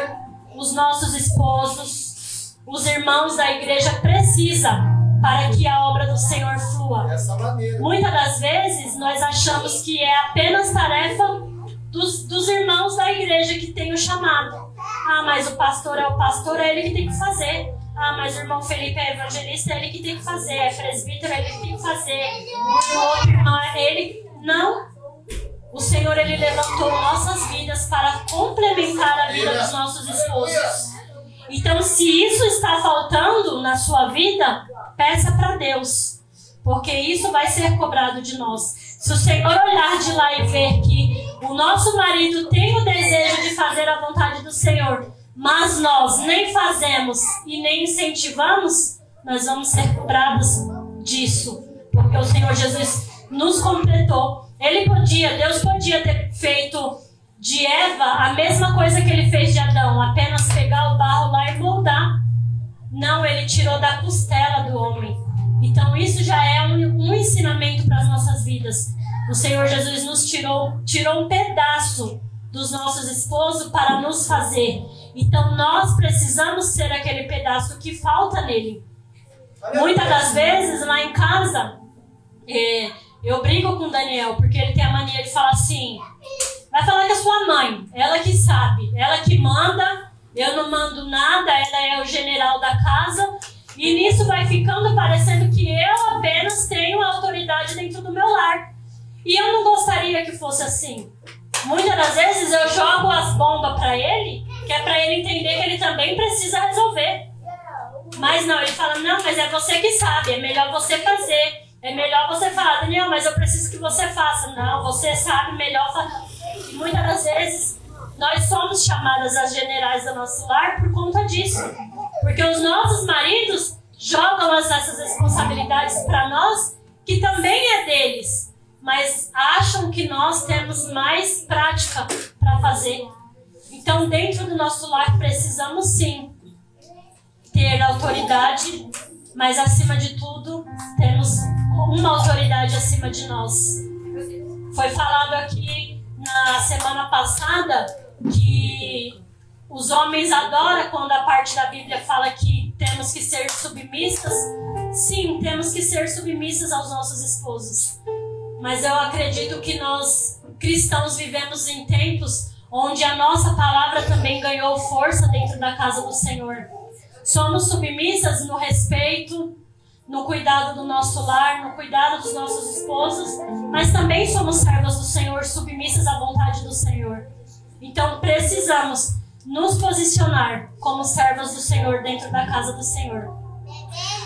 os nossos esposos, os irmãos da igreja precisam para que a obra do Senhor flua. Muitas das vezes nós achamos que é apenas tarefa dos irmãos da igreja que tem o chamado. Ah, mas o pastor é ele que tem que fazer. Ah, mas o irmão Felipe é evangelista, é ele que tem que fazer. É presbítero, é ele que tem que fazer. O outro irmão é ele. Não. O Senhor, ele levantou nossas vidas para complementar a vida dos nossos esposos. Então, se isso está faltando na sua vida, peça para Deus, porque isso vai ser cobrado de nós. Se o Senhor olhar de lá e ver que o nosso marido tem o desejo de fazer a vontade do Senhor, mas nós nem fazemos e nem incentivamos, nós vamos ser cobrados disso, porque o Senhor Jesus nos completou. Deus podia ter feito de Eva a mesma coisa que ele fez de Adão, apenas pegar o barro lá e moldar. Não, ele tirou da costela do homem. Então isso já é um ensinamento para as nossas vidas. O Senhor Jesus nos tirou um pedaço dos nossos esposos para nos fazer. Então nós precisamos ser aquele pedaço que falta nele. Muitas das vezes lá em casa, eu brigo com o Daniel, porque ele tem a mania de falar assim: vai falar com a sua mãe, ela que sabe, ela que manda, eu não mando nada, ela é o general da casa. E nisso vai ficando parecendo que eu apenas tenho autoridade dentro do meu lar. E eu não gostaria que fosse assim. Muitas das vezes eu jogo as bombas para ele, que é para ele entender que ele também precisa resolver. Mas não, ele fala: não, mas é você que sabe, é melhor você fazer. É melhor você falar: Daniel, mas eu preciso que você faça. Não, você sabe, melhor fazer. E muitas das vezes Nós somos chamadas as generais do nosso lar por conta disso. Porque os nossos maridos jogam essas responsabilidades para nós, que também é deles, mas acham que nós temos mais prática para fazer. Então, dentro do nosso lar, precisamos sim ter autoridade, mas acima de tudo, temos uma autoridade acima de nós. Foi falado aqui na semana passada que os homens adoram quando a parte da Bíblia fala que temos que ser submissas. Sim, temos que ser submissas aos nossos esposos. Mas eu acredito que nós, cristãos, vivemos em tempos onde a nossa palavra também ganhou força dentro da casa do Senhor. Somos submissas no respeito, no cuidado do nosso lar, no cuidado dos nossos esposos, mas também somos servas do Senhor, submissas à vontade do Senhor. Então precisamos nos posicionar como servas do Senhor dentro da casa do Senhor.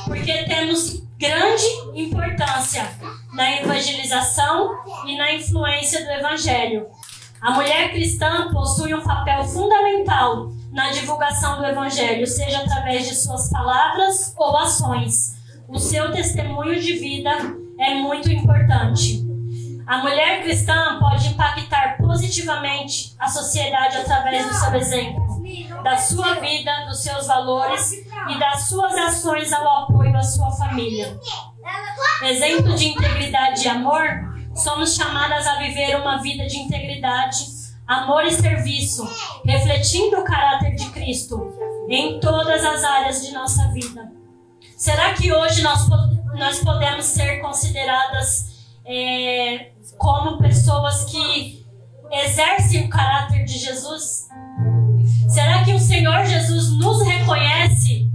Porque temos grande importância na evangelização e na influência do Evangelho. A mulher cristã possui um papel fundamental na divulgação do Evangelho, seja através de suas palavras ou ações. O seu testemunho de vida é muito importante. A mulher cristã pode impactar positivamente a sociedade através do seu exemplo, da sua vida, dos seus valores e das suas ações ao apoio à sua família. Exemplo de integridade e amor, somos chamadas a viver uma vida de integridade, amor e serviço, refletindo o caráter de Cristo em todas as áreas de nossa vida. Será que hoje nós podemos ser consideradas como pessoas que exercem o caráter de Jesus? Será que o Senhor Jesus nos reconhece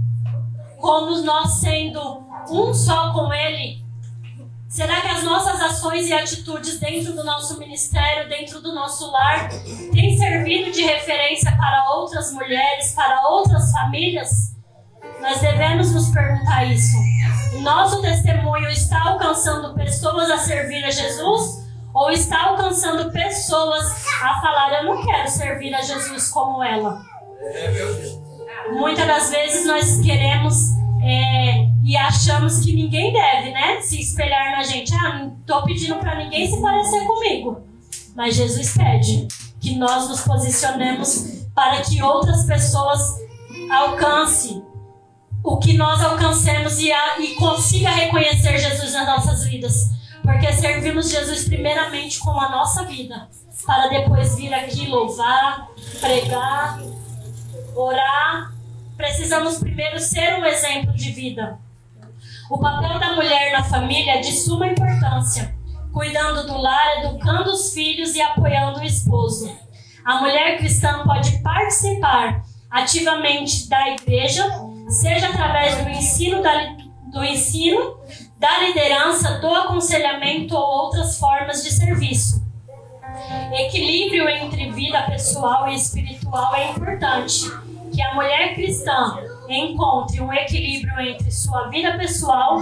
como nós sendo um só com Ele? Será que as nossas ações e atitudes dentro do nosso ministério, dentro do nosso lar, têm servido de referência para outras mulheres, para outras famílias? Nós devemos nos perguntar isso. O nosso testemunho está alcançando pessoas a servir a Jesus? Ou está alcançando pessoas a falar, eu não quero servir a Jesus como ela? Muitas das vezes nós queremos e achamos que ninguém deve, né, se espelhar na gente. Não estou pedindo para ninguém se parecer comigo. Mas Jesus pede que nós nos posicionemos para que outras pessoas alcancem o que nós alcancemos e consiga reconhecer Jesus nas nossas vidas. Porque servimos Jesus primeiramente com a nossa vida, para depois vir aqui louvar, pregar, orar. Precisamos primeiro ser um exemplo de vida. O papel da mulher na família é de suma importância, cuidando do lar, educando os filhos e apoiando o esposo. A mulher cristã pode participar ativamente da igreja, seja através do ensino, da liderança, do aconselhamento ou outras formas de serviço. Equilíbrio entre vida pessoal e espiritual é importante. Que a mulher cristã encontre um equilíbrio entre sua vida pessoal,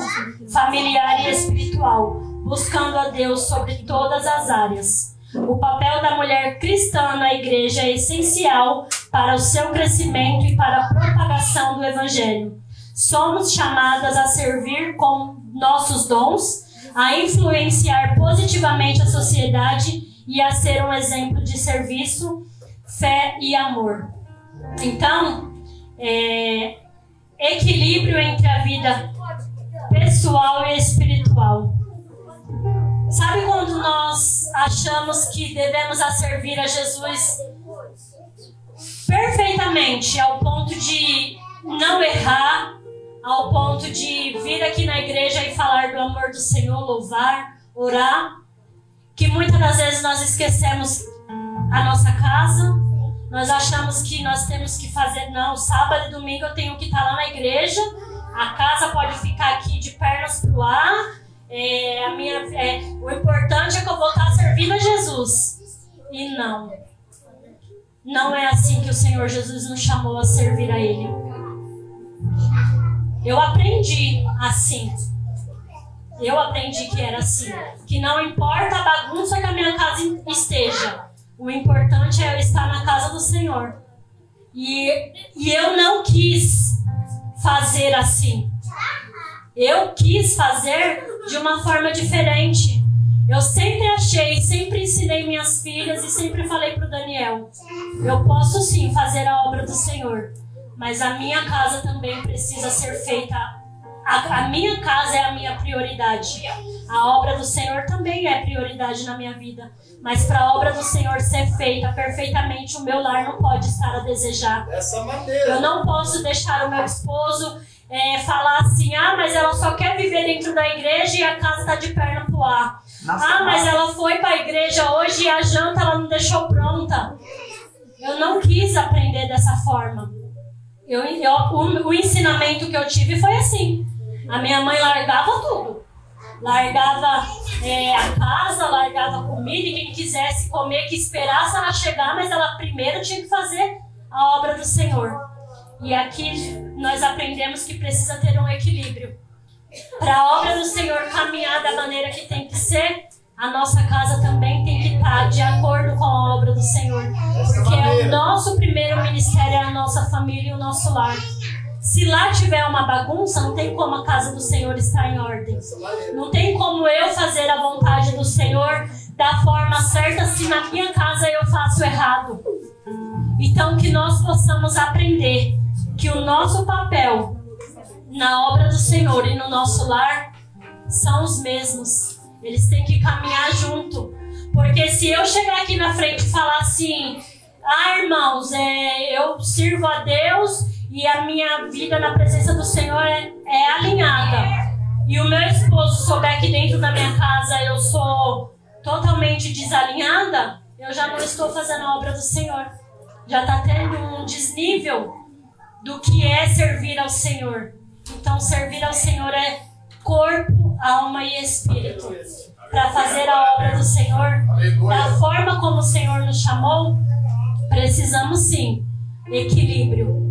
familiar e espiritual, buscando a Deus sobre todas as áreas. O papel da mulher cristã na igreja é essencial para o seu crescimento e para a propagação do Evangelho. Somos chamadas a servir com nossos dons, a influenciar positivamente a sociedade e a ser um exemplo de serviço, fé e amor. Então, equilíbrio entre a vida pessoal e espiritual. Sabe quando nós achamos que devemos servir a Jesus perfeitamente, ao ponto de não errar, ao ponto de vir aqui na igreja e falar do amor do Senhor, louvar, orar, que muitas das vezes nós esquecemos a nossa casa, nós achamos que nós temos que fazer, não, sábado e domingo eu tenho que estar lá na igreja, a casa pode ficar aqui de pernas pro ar, o importante é que eu vou estar servindo a Jesus. E não é assim que o Senhor Jesus nos chamou a servir a Ele. Eu aprendi assim. Eu aprendi que era assim. Que não importa a bagunça que a minha casa esteja, O importante é eu estar na casa do Senhor. E eu não quis fazer assim. Eu quis fazer de uma forma diferente. Eu sempre achei, sempre ensinei minhas filhas e sempre falei para o Daniel: eu posso sim fazer a obra do Senhor, mas a minha casa também precisa ser feita. A minha casa é a minha prioridade. A obra do Senhor também é prioridade na minha vida. Mas para a obra do Senhor ser feita perfeitamente, o meu lar não pode estar a desejar. Dessa maneira. Eu não posso deixar o meu esposo falar assim: ah, mas ela só quer viver dentro da igreja e a casa está de perna pro ar. Ah, mas ela foi para a igreja hoje e a janta ela não deixou pronta. Eu não quis aprender dessa forma. O ensinamento que eu tive foi assim. A minha mãe largava tudo. Largava a casa, largava a comida, e quem quisesse comer, que esperasse ela chegar, mas ela primeiro tinha que fazer a obra do Senhor. E aqui nós aprendemos que precisa ter um equilíbrio. Para a obra do Senhor caminhar da maneira que tem que ser, a nossa casa também tem que estar de acordo com a obra do Senhor. Porque o nosso primeiro ministério é a nossa família e o nosso lar. Se lá tiver uma bagunça, não tem como a casa do Senhor estar em ordem. Não tem como eu fazer a vontade do Senhor da forma certa se na minha casa eu faço errado. Então que nós possamos aprender que o nosso papel na obra do Senhor e no nosso lar são os mesmos. Eles têm que caminhar junto. Porque se eu chegar aqui na frente e falar assim: ah, irmãos, eu sirvo a Deus e a minha vida na presença do Senhor é alinhada, e o meu esposo souber que dentro da minha casa eu sou totalmente desalinhada, eu já não estou fazendo a obra do Senhor. Já está tendo um desnível do que é servir ao Senhor. Então servir ao Senhor é corpo, alma e espírito. Para fazer a obra do Senhor da forma como o Senhor nos chamou, precisamos sim equilíbrio.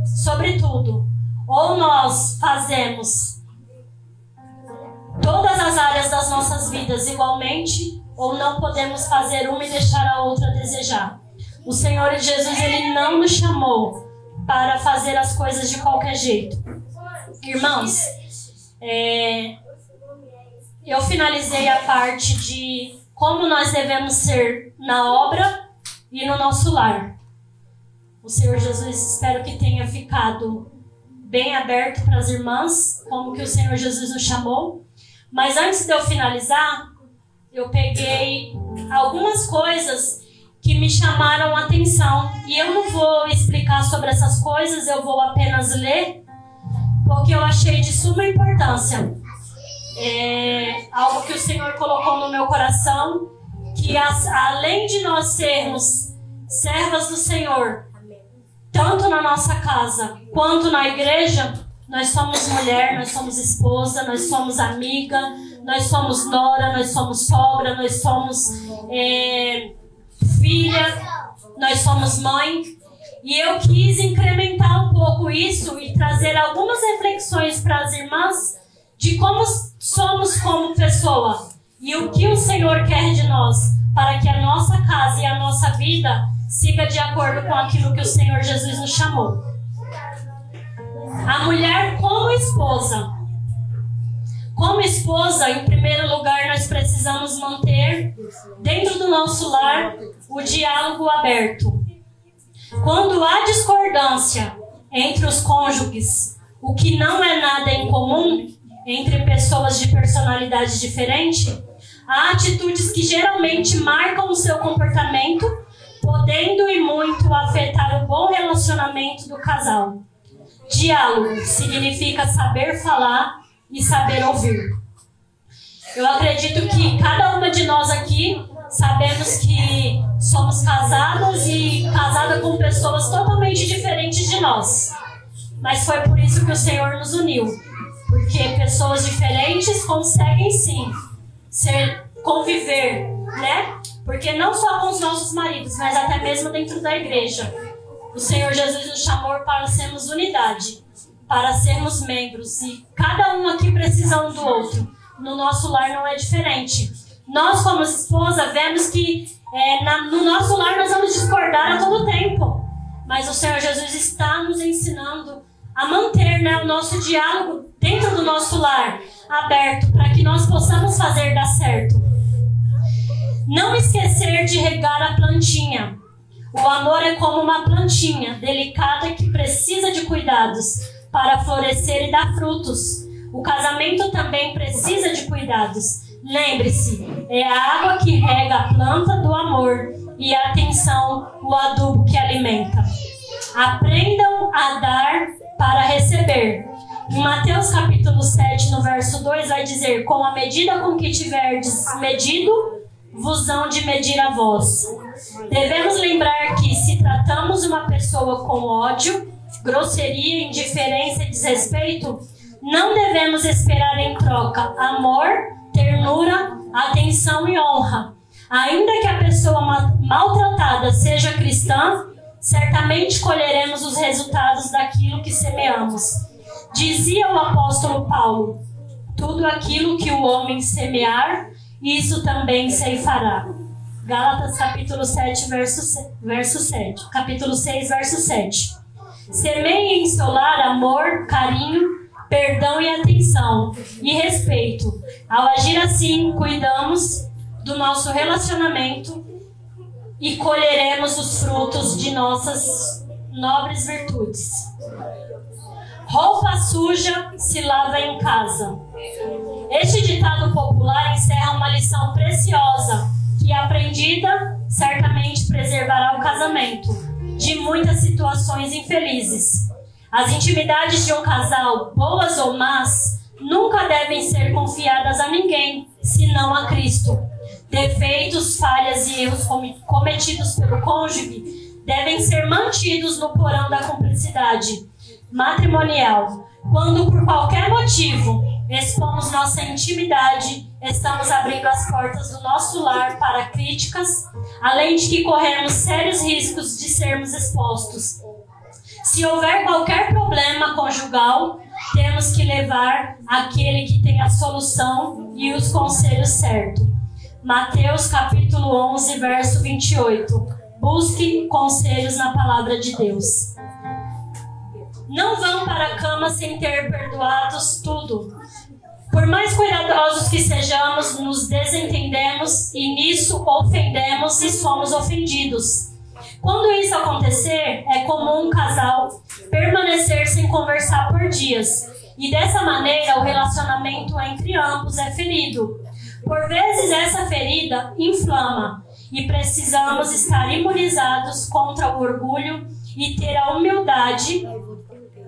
Sobretudo, ou nós fazemos todas as áreas das nossas vidas igualmente, ou não podemos fazer uma e deixar a outra a desejar. O Senhor Jesus, Ele não nos chamou para fazer as coisas de qualquer jeito. Irmãos, eu finalizei a parte de como nós devemos ser na obra e no nosso lar. O Senhor Jesus, espero que tenha ficado bem aberto para as irmãs, como que o Senhor Jesus nos chamou. Mas antes de eu finalizar, eu peguei algumas coisas que me chamaram a atenção. E eu não vou explicar sobre essas coisas, eu vou apenas ler, porque eu achei de suma importância. Algo que o Senhor colocou no meu coração, que além de nós sermos servas do Senhor, tanto na nossa casa quanto na igreja, nós somos mulher, nós somos esposa, nós somos amiga, nós somos nora, nós somos sogra, nós somos filha, nós somos mãe. E eu quis incrementar um pouco isso e trazer algumas reflexões para as irmãs de como somos como pessoa e o que o Senhor quer de nós, para que a nossa casa e a nossa vida siga de acordo com aquilo que o Senhor Jesus nos chamou. A mulher como esposa. Como esposa, em primeiro lugar, nós precisamos manter dentro do nosso lar o diálogo aberto. Quando há discordância entre os cônjuges, o que não é nada incomum entre pessoas de personalidade diferente, há atitudes que geralmente marcam o seu comportamento, podendo e muito afetar o bom relacionamento do casal. Diálogo significa saber falar e saber ouvir. Eu acredito que cada uma de nós aqui sabemos que somos casadas e casadas com pessoas totalmente diferentes de nós. Mas foi por isso que o Senhor nos uniu. Porque pessoas diferentes conseguem sim conviver, né? Porque não só com os nossos maridos, mas até mesmo dentro da igreja. O Senhor Jesus nos chamou para sermos unidade, para sermos membros. E cada um aqui precisa um do outro. No nosso lar não é diferente. Nós, como esposa, vemos que No nosso lar nós vamos discordar a todo tempo. Mas o Senhor Jesus está nos ensinando a manter, né, o nosso diálogo dentro do nosso lar aberto, para que nós possamos fazer dar certo. Não esquecer de regar a plantinha. O amor é como uma plantinha delicada que precisa de cuidados para florescer e dar frutos. O casamento também precisa de cuidados. Lembre-se, é a água que rega a planta do amor e a atenção, o adubo que alimenta. Aprendam a dar para receber. Em Mateus capítulo 7, no verso 2, vai dizer: com a medida com que tiverdes medido, vos hão de medir a vós. Devemos lembrar que, se tratamos uma pessoa com ódio, grosseria, indiferença e desrespeito, não devemos esperar em troca amor, ternura, atenção e honra. Ainda que a pessoa maltratada seja cristã, certamente colheremos os resultados daquilo que semeamos. Dizia o apóstolo Paulo: tudo aquilo que o homem semear, isso também ceifará. Gálatas capítulo 7, verso 7. Capítulo 6, verso 7. Semeie em seu lar amor, carinho, perdão e atenção e respeito. Ao agir assim, cuidamos do nosso relacionamento e colheremos os frutos de nossas nobres virtudes. Roupa suja se lava em casa. Este ditado popular encerra uma lição preciosa que, aprendida, certamente preservará o casamento de muitas situações infelizes. As intimidades de um casal, boas ou más, nunca devem ser confiadas a ninguém, senão a Cristo. Defeitos, falhas e erros cometidos pelo cônjuge devem ser mantidos no porão da cumplicidade matrimonial. Quando, por qualquer motivo, expomos nossa intimidade, estamos abrindo as portas do nosso lar para críticas, além de que corremos sérios riscos de sermos expostos. Se houver qualquer problema conjugal, temos que levar àquele que tem a solução e os conselhos certos. Mateus capítulo 11, verso 28. Busque conselhos na palavra de Deus. Não vão para a cama sem ter perdoados tudo. Por mais cuidadosos que sejamos, nos desentendemos e nisso ofendemos e somos ofendidos. Quando isso acontecer, é comum um casal permanecer sem conversar por dias. E dessa maneira o relacionamento entre ambos é ferido. Por vezes essa ferida inflama e precisamos estar imunizados contra o orgulho e ter a humildade.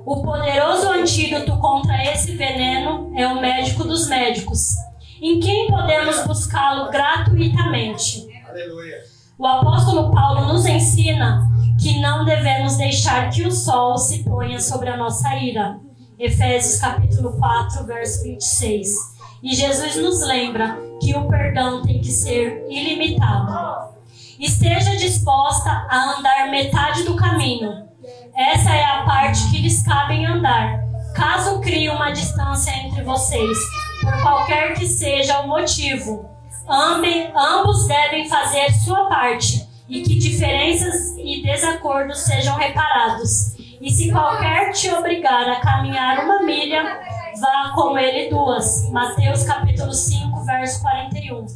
O poderoso antídoto contra esse veneno é o médico dos médicos, em quem podemos buscá-lo gratuitamente. Aleluia. O apóstolo Paulo nos ensina que não devemos deixar que o sol se ponha sobre a nossa ira. Efésios capítulo 4, verso 26. E Jesus nos lembra que o perdão tem que ser ilimitado. Esteja disposta a andar metade do caminho. Essa é a parte que lhes cabe andar. Caso crie uma distância entre vocês, por qualquer que seja o motivo, ambos devem fazer sua parte e que diferenças e desacordos sejam reparados. E se qualquer te obrigar a caminhar 1 milha, vá com ele 2. Mateus capítulo 5, verso 41.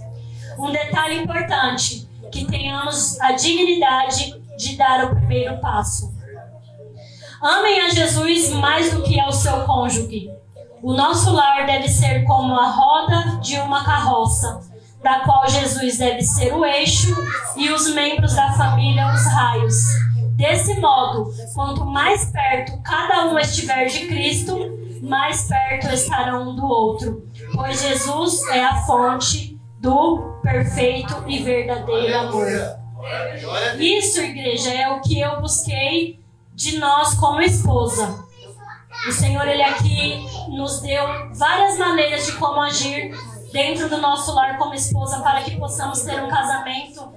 Um detalhe importante, que tenhamos a dignidade de dar o primeiro passo. Amem a Jesus mais do que ao seu cônjuge. O nosso lar deve ser como a roda de uma carroça, da qual Jesus deve ser o eixo e os membros da família os raios. Desse modo, quanto mais perto cada um estiver de Cristo, mais perto estarão um do outro, pois Jesus é a fonte do perfeito e verdadeiro amor. Isso, igreja, é o que eu busquei de nós como esposa. O Senhor, Ele aqui nos deu várias maneiras de como agir dentro do nosso lar como esposa, para que possamos ter um casamento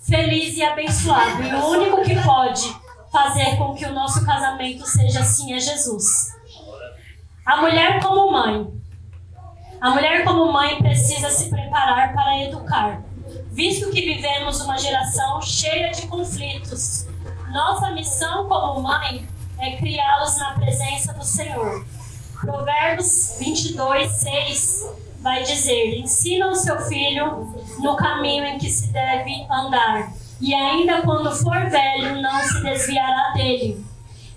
feliz e abençoado. E o único que pode fazer com que o nosso casamento seja assim é Jesus. A mulher como mãe. A mulher como mãe precisa se preparar para educar. visto que vivemos uma geração cheia de conflitos. Nossa missão como mãe é criá-los na presença do Senhor. Provérbios 22:6 vai dizer: ensina o seu filho no caminho em que se deve andar, e ainda quando for velho não se desviará dele.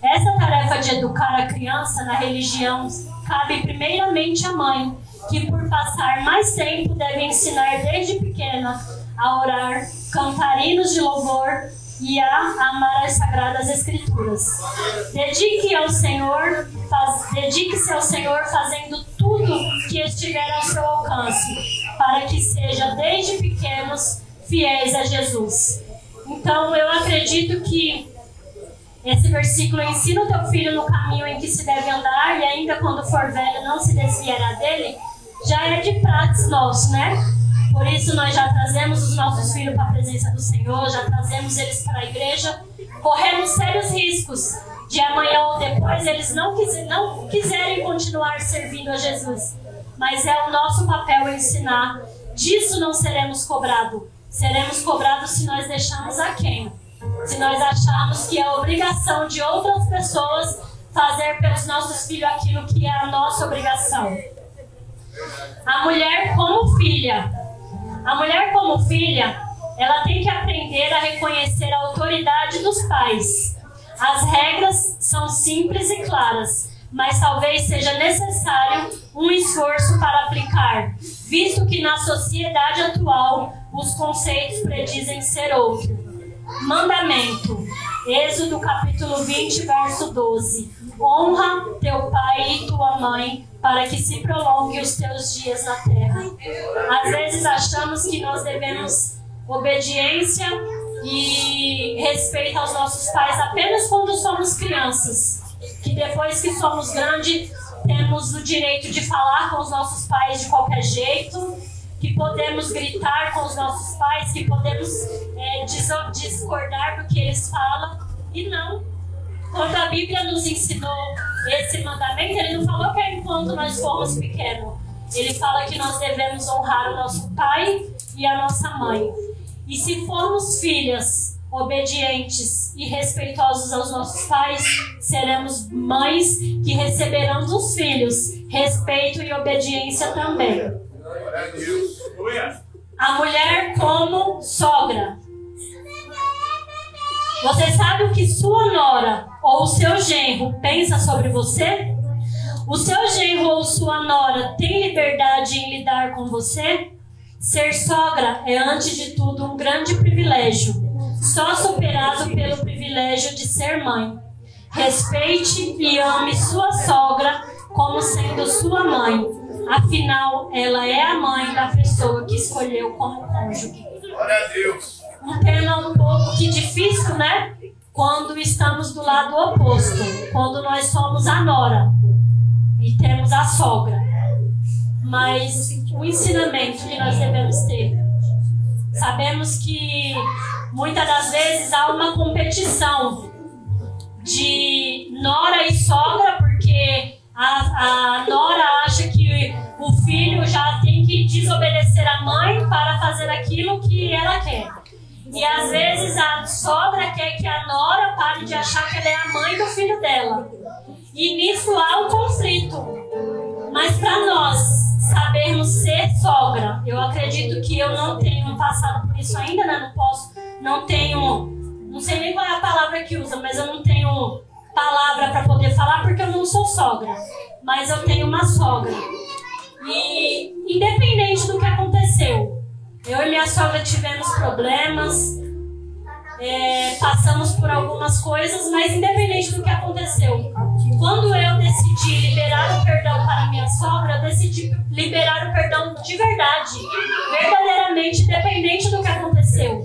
Essa tarefa de educar a criança na religião cabe primeiramente à mãe, que por passar mais tempo deve ensinar desde pequena a orar, cantar hinos de louvor e a amar as Sagradas Escrituras. Dedique-se ao Senhor fazendo tudo que estiver ao seu alcance, para que seja desde pequenos fiéis a Jesus. Então eu acredito que esse versículo, ensina o teu filho no caminho em que se deve andar, e ainda quando for velho não se desviará dele, já é de prática nosso, né? Por isso nós já trazemos os nossos filhos para a presença do Senhor, já trazemos eles para a igreja. Corremos sérios riscos de amanhã ou depois eles não quiserem continuar servindo a Jesus. Mas é o nosso papel ensinar. Disso não seremos cobrados. Seremos cobrados se nós deixarmos aquém. Se nós acharmos que é obrigação de outras pessoas fazer pelos nossos filhos aquilo que é a nossa obrigação. A mulher como filha. A mulher como filha, ela tem que aprender a reconhecer a autoridade dos pais. As regras são simples e claras, mas talvez seja necessário um esforço para aplicar, visto que na sociedade atual os conceitos predizem ser outro. Mandamento. Êxodo capítulo 20, verso 12. Honra teu pai e tua mãe, para que se prolongue os teus dias na terra. Às vezes achamos que nós devemos obediência e respeito aos nossos pais apenas quando somos crianças. Que depois que somos grandes, temos o direito de falar com os nossos pais de qualquer jeito, que podemos gritar com os nossos pais, que podemos discordar do que eles falam. E não. Quando a Bíblia nos ensinou esse mandamento, ele não falou que é enquanto nós formos pequenos. Ele fala que nós devemos honrar o nosso pai e a nossa mãe. E se formos filhas obedientes e respeitosos aos nossos pais, seremos mães que receberão dos filhos respeito e obediência também. A mulher como sogra. Você sabe o que sua nora ou o seu genro pensa sobre você? O seu genro ou sua nora tem liberdade em lidar com você? Ser sogra é, antes de tudo, um grande privilégio, só superado pelo privilégio de ser mãe. Respeite e ame sua sogra como sendo sua mãe. Afinal, ela é a mãe da pessoa que escolheu como cônjuge. Glória a Deus. Um tema um pouco que difícil, né? Quando estamos do lado oposto. Quando nós somos a nora e temos a sogra. Mas o ensinamento que nós devemos ter. Sabemos que muitas das vezes há uma competição de nora e sogra, porque a nora acha que o filho já tem que desobedecer a mãe para fazer aquilo que ela quer. E às vezes a sogra quer que a nora pare de achar que ela é a mãe do filho dela. E nisso há um conflito. Mas para nós sabermos ser sogra, eu acredito que eu não tenho passado por isso ainda, né? Não sei nem qual é a palavra que usa, mas eu não tenho palavra para poder falar porque eu não sou sogra. Mas eu tenho uma sogra. E independente do que aconteceu, eu e minha sogra tivemos problemas, passamos por algumas coisas, mas independente do que aconteceu, quando eu decidi liberar o perdão para minha sogra, eu decidi liberar o perdão de verdade, verdadeiramente, independente do que aconteceu.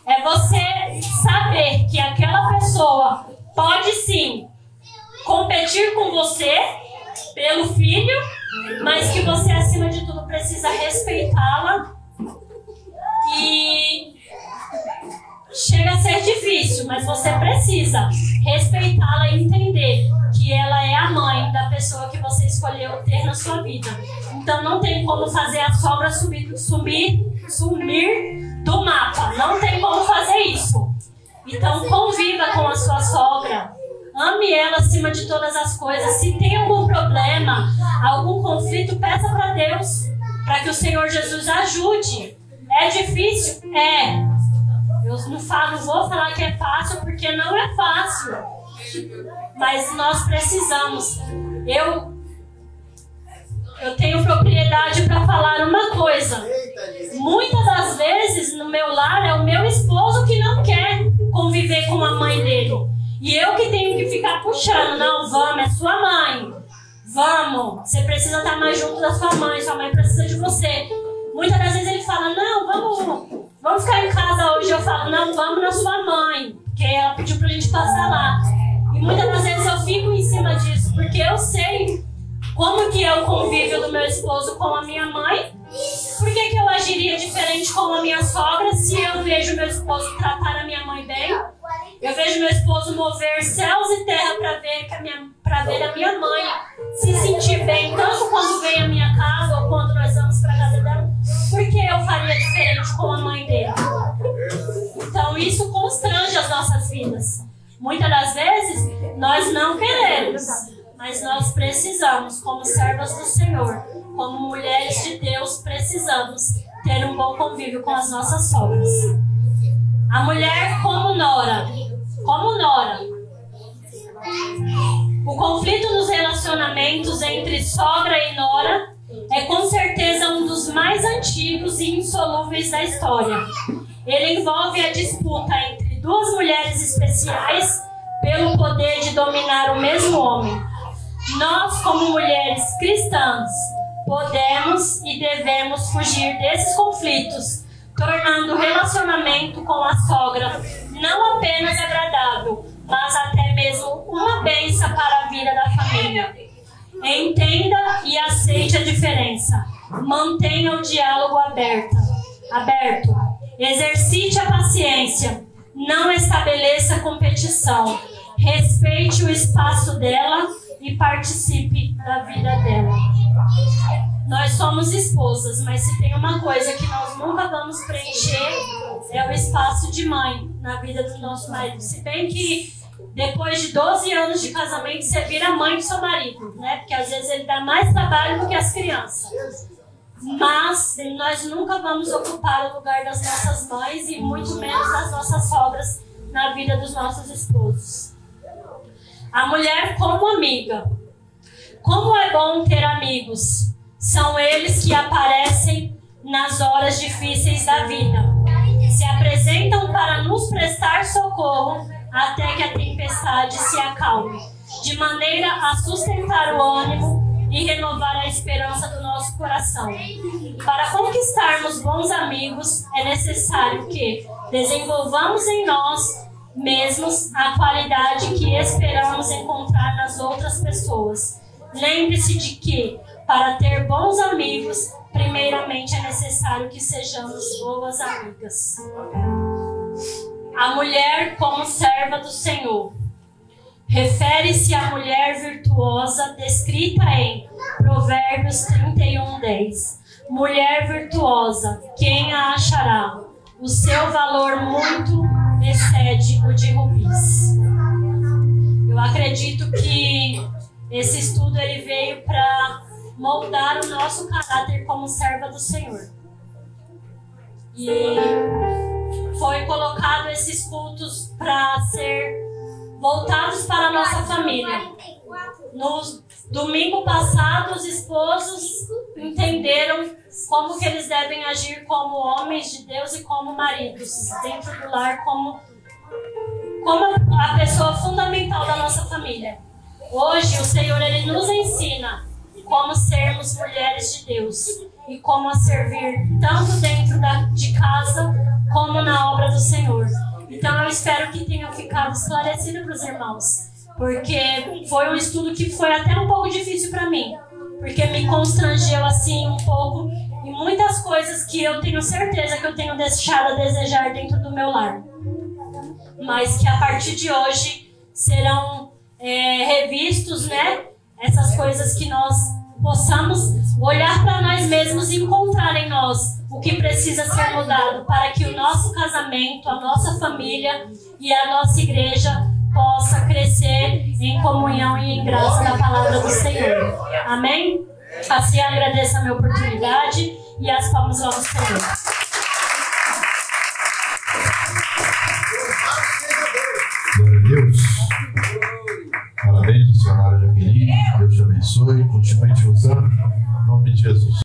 É você saber que aquela pessoa pode sim competir com você pelo filho, mas que você, acima de tudo, precisa respeitá-la. E chega a ser difícil, mas você precisa respeitá-la e entender que ela é a mãe da pessoa que você escolheu ter na sua vida. Então não tem como fazer a sogra sumir do mapa. Não tem como fazer isso. Então conviva com a sua sogra. Ame ela acima de todas as coisas. Se tem algum problema, algum conflito, peça para Deus, para que o Senhor Jesus ajude. É difícil? É. Eu não vou falar que é fácil, porque não é fácil. Mas nós precisamos. Eu tenho propriedade para falar uma coisa. Muitas das vezes no meu lar é o meu esposo que não quer conviver com a mãe dele. E eu que tenho que ficar puxando. Não, vamos, é sua mãe. Vamos, você precisa estar mais junto da sua mãe precisa de você. Muitas das vezes ele fala, não, vamos ficar em casa hoje. Eu falo, não, vamos na sua mãe, porque ela pediu pra gente passar lá. E muitas das vezes eu fico em cima disso, porque eu sei como que é o convívio do meu esposo com a minha mãe. Por que eu agiria diferente com a minha sogra se eu vejo meu esposo tratar a minha mãe bem? Eu vejo meu esposo mover céus e terra para ver a minha mãe se sentir bem, tanto quando vem à minha casa ou quando nós vamos para a casa dela. Por que eu faria diferente com a mãe dele? Então isso constrange as nossas vidas. Muitas das vezes nós não queremos, mas nós precisamos, como servas do Senhor, como mulheres de Deus, precisamos ter um bom convívio com as nossas sogras. A mulher como nora. O conflito nos relacionamentos entre sogra e nora é com certeza um dos mais antigos e insolúveis da história. Ele envolve a disputa entre duas mulheres especiais pelo poder de dominar o mesmo homem. Nós, como mulheres cristãs, podemos e devemos fugir desses conflitos, tornando o relacionamento com a sogra não apenas agradável, mas até mesmo uma bênção para a vida da família. Entenda e aceite a diferença. Mantenha o diálogo aberto. Exercite a paciência. Não estabeleça competição. Respeite o espaço dela e participe da vida dela. Nós somos esposas, mas se tem uma coisa que nós nunca vamos preencher, é o espaço de mãe na vida do nosso marido. Se bem que depois de 12 anos de casamento, você vira mãe do seu marido, né? Porque às vezes ele dá mais trabalho do que as crianças. Mas nós nunca vamos ocupar o lugar das nossas mães e muito menos das nossas sogras na vida dos nossos esposos. A mulher como amiga. Como é bom ter amigos. São eles que aparecem nas horas difíceis da vida. Se apresentam para nos prestar socorro até que a tempestade se acalme, de maneira a sustentar o ânimo e renovar a esperança do nosso coração. Para conquistarmos bons amigos, é necessário que desenvolvamos em nós mesmos a qualidade que esperamos encontrar nas outras pessoas. Lembre-se de que, para ter bons amigos, primeiramente é necessário que sejamos boas amigas. A mulher como serva do Senhor. Refere-se à mulher virtuosa descrita em Provérbios 31:10. Mulher virtuosa, quem a achará? O seu valor muito excede o de rubis. Eu acredito que esse estudo ele veio para moldar o nosso caráter como serva do Senhor. E foi colocado esses cultos para ser voltados para a nossa família. No domingo passado, os esposos entenderam como que eles devem agir como homens de Deus e como maridos dentro do lar, como a pessoa fundamental da nossa família. Hoje o Senhor ele nos ensina como sermos mulheres de Deus e como a servir tanto dentro de casa como na obra do Senhor. Então eu espero que tenha ficado esclarecido para os irmãos, porque foi um estudo que foi até um pouco difícil para mim, porque me constrangeu assim um pouco em muitas coisas que eu tenho certeza que eu tenho deixado a desejar dentro do meu lar, mas que a partir de hoje serão revistos, né? Essas coisas que nós possamos olhar para nós mesmos e encontrar em nós o que precisa ser mudado para que o nosso casamento, a nossa família e a nossa igreja possa crescer em comunhão e em graça na palavra do Senhor. Amém? Assim eu agradeço a minha oportunidade e as palmas ao Senhor. Glória a Deus. Parabéns, missionária Jaqueline. Deus te abençoe. Continue te usando. Em nome de Jesus.